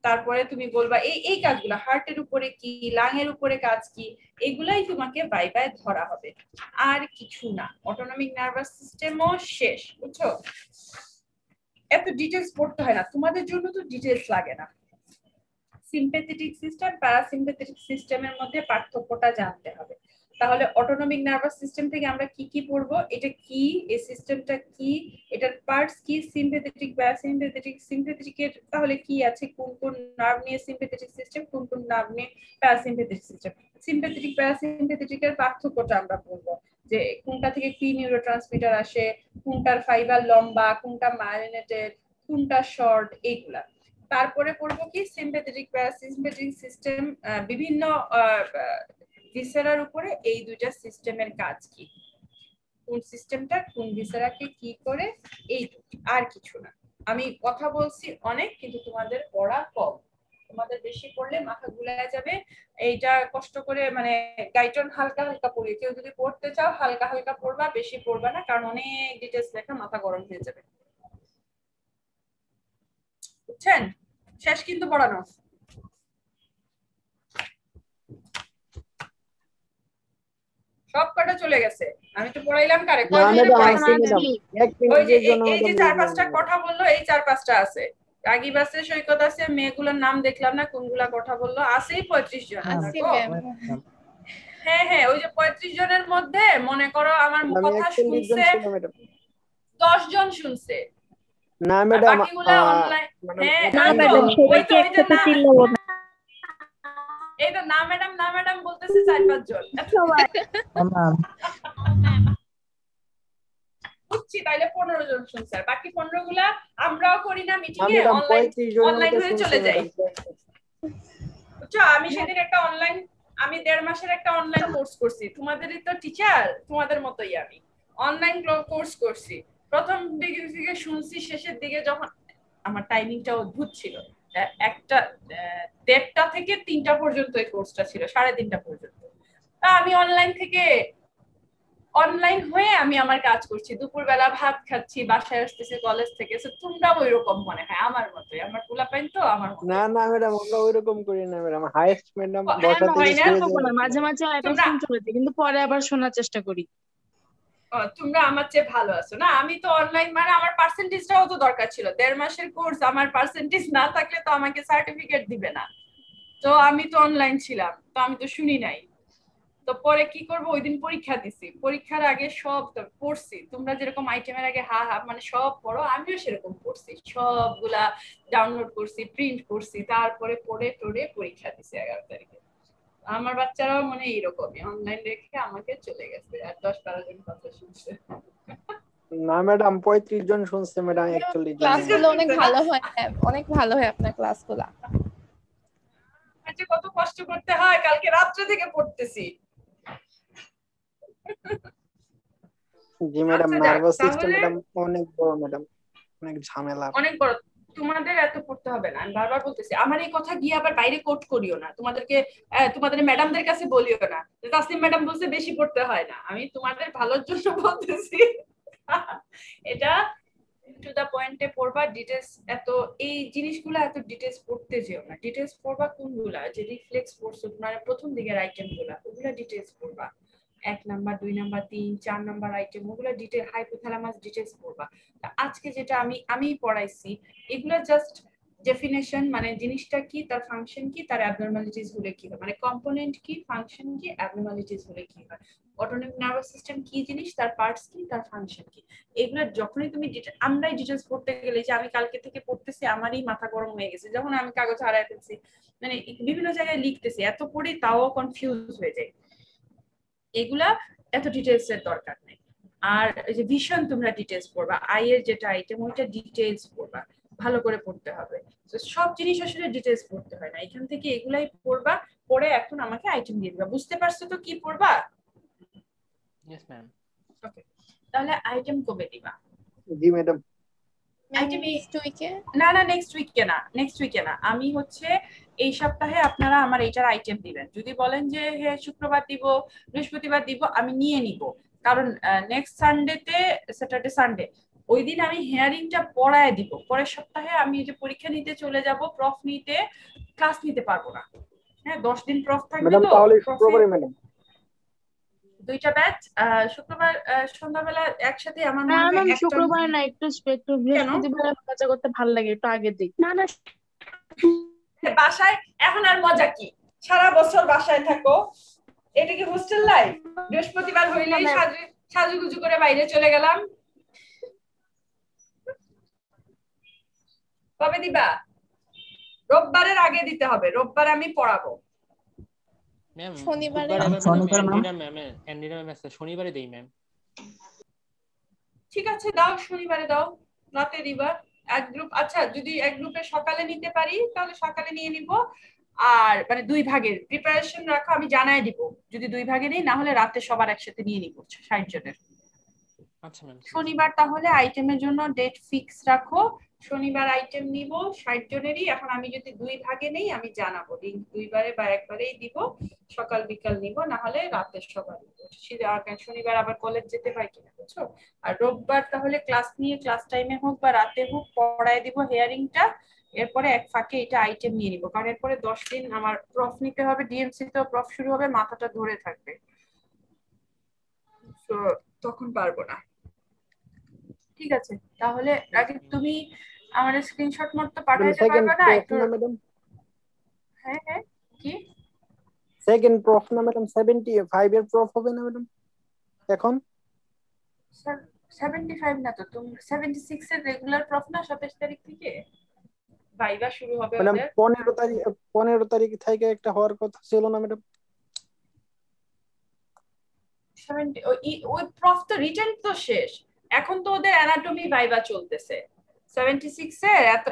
তারপরে তুমি বলবা এই এই কাজগুলো হার্টের উপরে কি, লাং এর উপরে কাজ কি, এগুলাই তোমাকে ভাইবায় ধরা হবে, আর কিছু না। অটোনমিক নার্ভাস সিস্টেমও শেষ, বুঝছো? এত ডিটেইলস পড়তে হয় না, তোমাদের জন্য তো ডিটেইলস লাগে না। সিম্প্যাথেটিক সিস্টেম, প্যারাসিম্প্যাথেটিক সিস্টেমের মধ্যে পার্থক্যটা জানতে হবে। তাহলে অটোনমিক নার্ভাস সিস্টেম থেকে আমরা কি কি পড়বো, এটা কি, এই সিস্টেমটা কি, এটার পার্টস কি, সিম্প্যাথেটিক, প্যারাসিম্প্যাথেটিক। সিম্প্যাথেটিকের তাহলে কি আছে, কোন কোন নার্ভ নিয়ে সিম্প্যাথেটিক সিস্টেম, কোন কোন নার্ভ নিয়ে প্যারাসিম্প্যাথেটিক সিস্টেম। সিম্প্যাথেটিক প্যারাসিম্প্যাথেটিকের পার্থক্যটা আমরা পড়বো, যে কোনটা থেকে কি নিউরোট্রান্সমিটার আসে, কোনটার ফাইবার লম্বা, কোনটা মায়োনেটেড, কোনটা শর্ট, এইগুলা। তারপরে পড়বো কি সিম্প্যাথেটিক প্যারাসিম্প্যাথেটিক সিস্টেম, বিভিন্ন ভিসেরার উপরে এই দুইটা সিস্টেমের কাজ কি, কোন সিস্টেমটা কোন ভিসেরাকে কি করে, এই আর কিছু না। আমি কথা বলছি অনেক, কিন্তু তোমাদের পড়া কম, তোমাদের বেশি পড়লে মাথা গুলায় যাবে। এইটা কষ্ট করে মানে গাইটন হালকা হালকা পড়ি, কেউ যদি পড়তে চাও হালকা হালকা পড়বা, বেশি পড়বা না, কারণ অনেক ডিটেলস লেখা মাথা গরম হয়ে যাবে, বুঝছেন? শেষ কিন্তু পড়ানো। সব কটা চলে গেছে, আমি তো পড়াইলাম কারে, না ম্যাডাম পড়াইছি? আছে ম্যাডাম, এক ওই যে মিনিটের জন্য এই যে ম্যাডাম 4-5টা কথা বললো, এই 4-5টা আছে। রাগিব আছে, সৈকত আছে, মেয়েগুলোর নাম দেখলাম না কোনগুলা কথা বললো, আছেই 35 জন। আছে দেখো? ম্যাম। হ্যাঁ হ্যাঁ, ওই যে 35 জনের মধ্যে মনে করো আমার আমি কথা 41 জন শুনছে ছিল ম্যাডাম। 10 জন শুনছে, না আর ম্যাডাম বাকিগুলা অনলাইন। হ্যাঁ না এই তো, ম্যাডাম, ওই সবাইকে তো ওই যে একসাথে না, চিল্লাবো না। এই তো না ম্যাডাম বলতেছে 4-5 জন। সবাই বুঝছি, তাইলে 15 জন শুনছে, আর বাকি 15 গুলা আমরাও করি না মিটিং এ, ম্যাডাম অনলাইন 35 জনের অনলাইন মতো হয়ে শুনছি চলে যাই। ম্যাডাম। বুঝছো, আমি সেদিন একটা অনলাইন, আমি 1.5 মাসের একটা অনলাইন কোর্স করছি, তোমাদেরই তো টিচার, তোমাদের মতোই আমি অনলাইন কোর্স করছি। প্রথম দিকে থেকে শুনছি, শেষের দিকে যখন আমার টাইমিংটা অদ্ভুত ছিল, একটা 1:30টা থেকে 3টা পর্যন্ত এই কোর্সটা ছিল, 3:30টা পর্যন্ত। তা আমি অনলাইন থেকে অনলাইন হয়ে আমি আমার কাজ করছি, দুপুরবেলা ভাত খাচ্ছি, বাসায় আসতেছি কলেজ থেকে। তোমরা ওই রকম মনে হয় আমার মতোই, আমার পোলাপাইন তো আমার মতো। না না ম্যাডাম, আমরা ওইরকম করি না ম্যাডাম, হাইয়েস্ট ম্যাডাম হ্যাঁ, 10টা থেকে হয় না? শুয়ে করবো না, যাই। মাঝে মাঝে তোমরা অ্যাটেনশন চলে যায়, কিন্তু পরে আবার শোনার চেষ্টা করি। তোমরা আমার চেয়ে ভালো আছো না, আমি তো অনলাইন, মানে আমার পার্সেন্টেজটাও তো দরকার ছিল, 1.5 মাসের কোর্স, আমার পার্সেন্টেজ না থাকলে তো আমাকে সার্টিফিকেট দিবে না। তো আমি তো অনলাইন ছিলাম, তো আমি তো শুনি নাই। তো পরে কি করব, ওই দিন পরীক্ষা দিছি, পরীক্ষার আগে সব পড়ছি, তোমরা যেরকম আইটেমের আগে হা হা মানে সব পড়ো, আমিও সেরকম পড়ছি, সবগুলা ডাউনলোড করছি, প্রিন্ট করছি, তারপরে পড়ে টড়ে পরীক্ষা দিছি 11 তারিখে। আমার বাচ্চারাও মনে এইরকমই অনলাইন রেখে আমাকে চলে গেছে, আর 10-12 জন কথা শুনছে। না ম্যাডাম 35 জন শুনছে ম্যাডাম, 41 জন। ক্লাসগুলো অনেক ভালো হয়, অনেক ভালো হয় আপনার ক্লাসগুলো। আচ্ছা, কত কষ্ট করতে হয়, কালকে রাত্রে থেকে পড়তেছি। জি ম্যাডাম, আচ্ছা, যাক, নার্ভাস সিস্টেম তাহলে ম্যাডাম অনেক বড় ম্যাডাম, অনেক ঝামেলা। অনেক বড়, তোমাদের এত পড়তে হবে না, আমি বারবার বলতেছি। আমার এই কথা গিয়ে আবার বাইরে কোট করিও না, তোমাদেরকে তোমাদের ম্যাডামদের কাছে বলিও না যে তাসলিম ম্যাডাম বলছে বেশি পড়তে হয় না। আমি তোমাদের ভালোর জন্য বলতেছি, এটা টু দা পয়েন্টে পড়বা। ডিটেলস এত, এই জিনিসগুলো এত ডিটেলস পড়তে যেও না। ডিটেলস পড়বা কোনগুলা, যে রিফ্লেক্স পড়ছো তোমার প্রথম দিকের আইটেম গুলা, ওগুলা ডিটেলস পড়বা। 1 নাম্বার 2 নাম্বার 3 4 নাম্বার আইটেম, ওগুলা ডিটেল, হাইপোথ্যালামাস ডিটেলস পড়বা। আজকে যেটা আমি পড়াইছি, এগুলা জাস্ট ডেফিনেশন, মানে জিনিসটা কি, তার ফাংশন কি, তার অ্যাবনর্মালিটিস হলে কি হয়, মানে কম্পোনেন্ট কি, ফাংশন কি, অ্যাবনর্মালিটিস হলে কি হয়, অটোনমিক নার্ভাস সিস্টেম কি জিনিস, তার পার্টস কি, তার ফাংশন কি। এগুলো যখনই তুমি আমরাই ডিটেলস পড়তে গেলে, যে আমি কালকে থেকে পড়তেছি, আমারই মাথা গরম হয়ে গেছে, যখন আমি কাগজ হারাই ফেলছি, মানে বিভিন্ন জায়গায় লিখতেছি, এত পড়ি তাও কনফিউজ হয়ে যায়। এগুলা এত ডিটেলস এর দরকার নেই। আর এই যে ভিশন, তোমরা ডিটেলস পড়বা, আই এর যেটা আইটেম, ওইটা ডিটেলস পড়বা, ভালো করে পড়তে হবে। তো সব জিনিস আসলে ডিটেলস পড়তে হয় না, এখান থেকে এগুলাই পড়বা, পড়ে এখন আমাকে আইটেম দিয়ে দিবা। বুঝতে পারছো তো কি পড়বা? Yes ma'am. ওকে, তাহলে আইটেম কবে দিবা? জি ম্যাডাম। আইটেম নেক্সট উইকে? না না, নেক্সট উইকে না, আমি হচ্ছে এই সপ্তাহে আপনারা আমার এইটার আইটেম দিবেন। যদি বলেন যে হ্যাঁ শুক্রবার দিব, বৃহস্পতিবার দিব, আমি নিয়ে নিব, কারণ নেক্সট সানডেতে, স্যাটারডে সানডে ওই দিন আমি হেয়ারিংটা পড়ায় দিব, পরের সপ্তাহে আমি যে পরীক্ষা নিতে চলে যাব, প্রফ নিতে, ক্লাস নিতে পারবো না। হ্যাঁ 10 দিন প্রফ থাকবে ম্যাডাম তো, তাহলে প্রফে শুক্রবারে ম্যাডাম। দুইটা ব্যাচ শুক্রবার সন্ধ্যাবেলা একসাথে আমার না মনে হয় ম্যাম একটা। শুক্রবার না, একটু বৃহস্পতিবার মজা করতে ভালো লাগে, একটু আগে দিই। না না বাসায় এখন আর মজা কি, সারা বছর বাসায় থাকো, এটা কি হোস্টেল লাইফ? বৃহস্পতিবার হইলেই সাজুগুজু করে বাইরে চলে গেলাম। কবে দিবা? রোববারের আগে দিতে হবে, রোববার আমি পড়াবো। ম্যাম শনিবারে বুধবার আবার শনিবার ম্যাম। অ্যান্ডিনা ম্যাম আছে, শনিবারে দেই ম্যাম। ঠিক আছে দাও, শনিবারে দাও, রাতে দিবা এক গ্রুপ। আচ্ছা যদি এক গ্রুপে সকালে নিতে পারি তাহলে সকালে নিয়ে নিব, আর মানে 2 ভাগের প্রিপারেশন রাখো, আমি জানাই দিব যদি 2 ভাগে নেই, না হলে রাতে সবার একসাথে নিয়ে নিব 60 জনের। আচ্ছা ম্যাম। শনিবার তাহলে আইটেমের জন্য ডেট ফিক্স রাখো, শনিবার আইটেম নিব 60 জনেরই। এখন আমি যদি 2 ভাগে নেই আমি জানাবো, লিংক 2 বারে বা একবারেই দিব, সকাল বিকাল নিব, না হলে রাতে সবার নিব। শনিবার আবার কলেজ যেতে হয় কিনা বুঝছো। আর রোববার তাহলে ক্লাস নিয়ে ক্লাস টাইমে হোক বা রাতে হোক পড়ায় দিব হেয়ারিংটা, এরপরে এক ফাঁকে এটা আইটেম নিয়ে নিব, কারণ এরপরে 10 দিন আমার প্রফ নিতে হবে, ডিএমসি তেও প্রফ শুরু হবে, মাথাটা ধরে থাকবে, তো তখন পারবো না। ঠিক আছে তাহলে আগে তুমি আমার স্ক্রিনশট মোড তো পাঠাইতে সেকেন্ড পারবে না প্রফ একটু? না ম্যাডাম? হ্যাঁ হ্যাঁ কি সেকেন্ড প্রফ না ম্যাডাম? 75 এর প্রফ হবে না ম্যাডাম এখন? 75 না তো, তুমি 76 এর রেগুলার প্রফ না 27 তারিখ থেকে ভাইবা শুরু হবে ম্যাডাম ওদের। 15 তারিখ থেকে একটা হওয়ার কথা ছিল না ম্যাডাম? 70 ওই প্রফ তো রিটেন তো শেষ, এখন তো ওদের অ্যানাটমি ভাইবা চলতেছে 76 এর। এত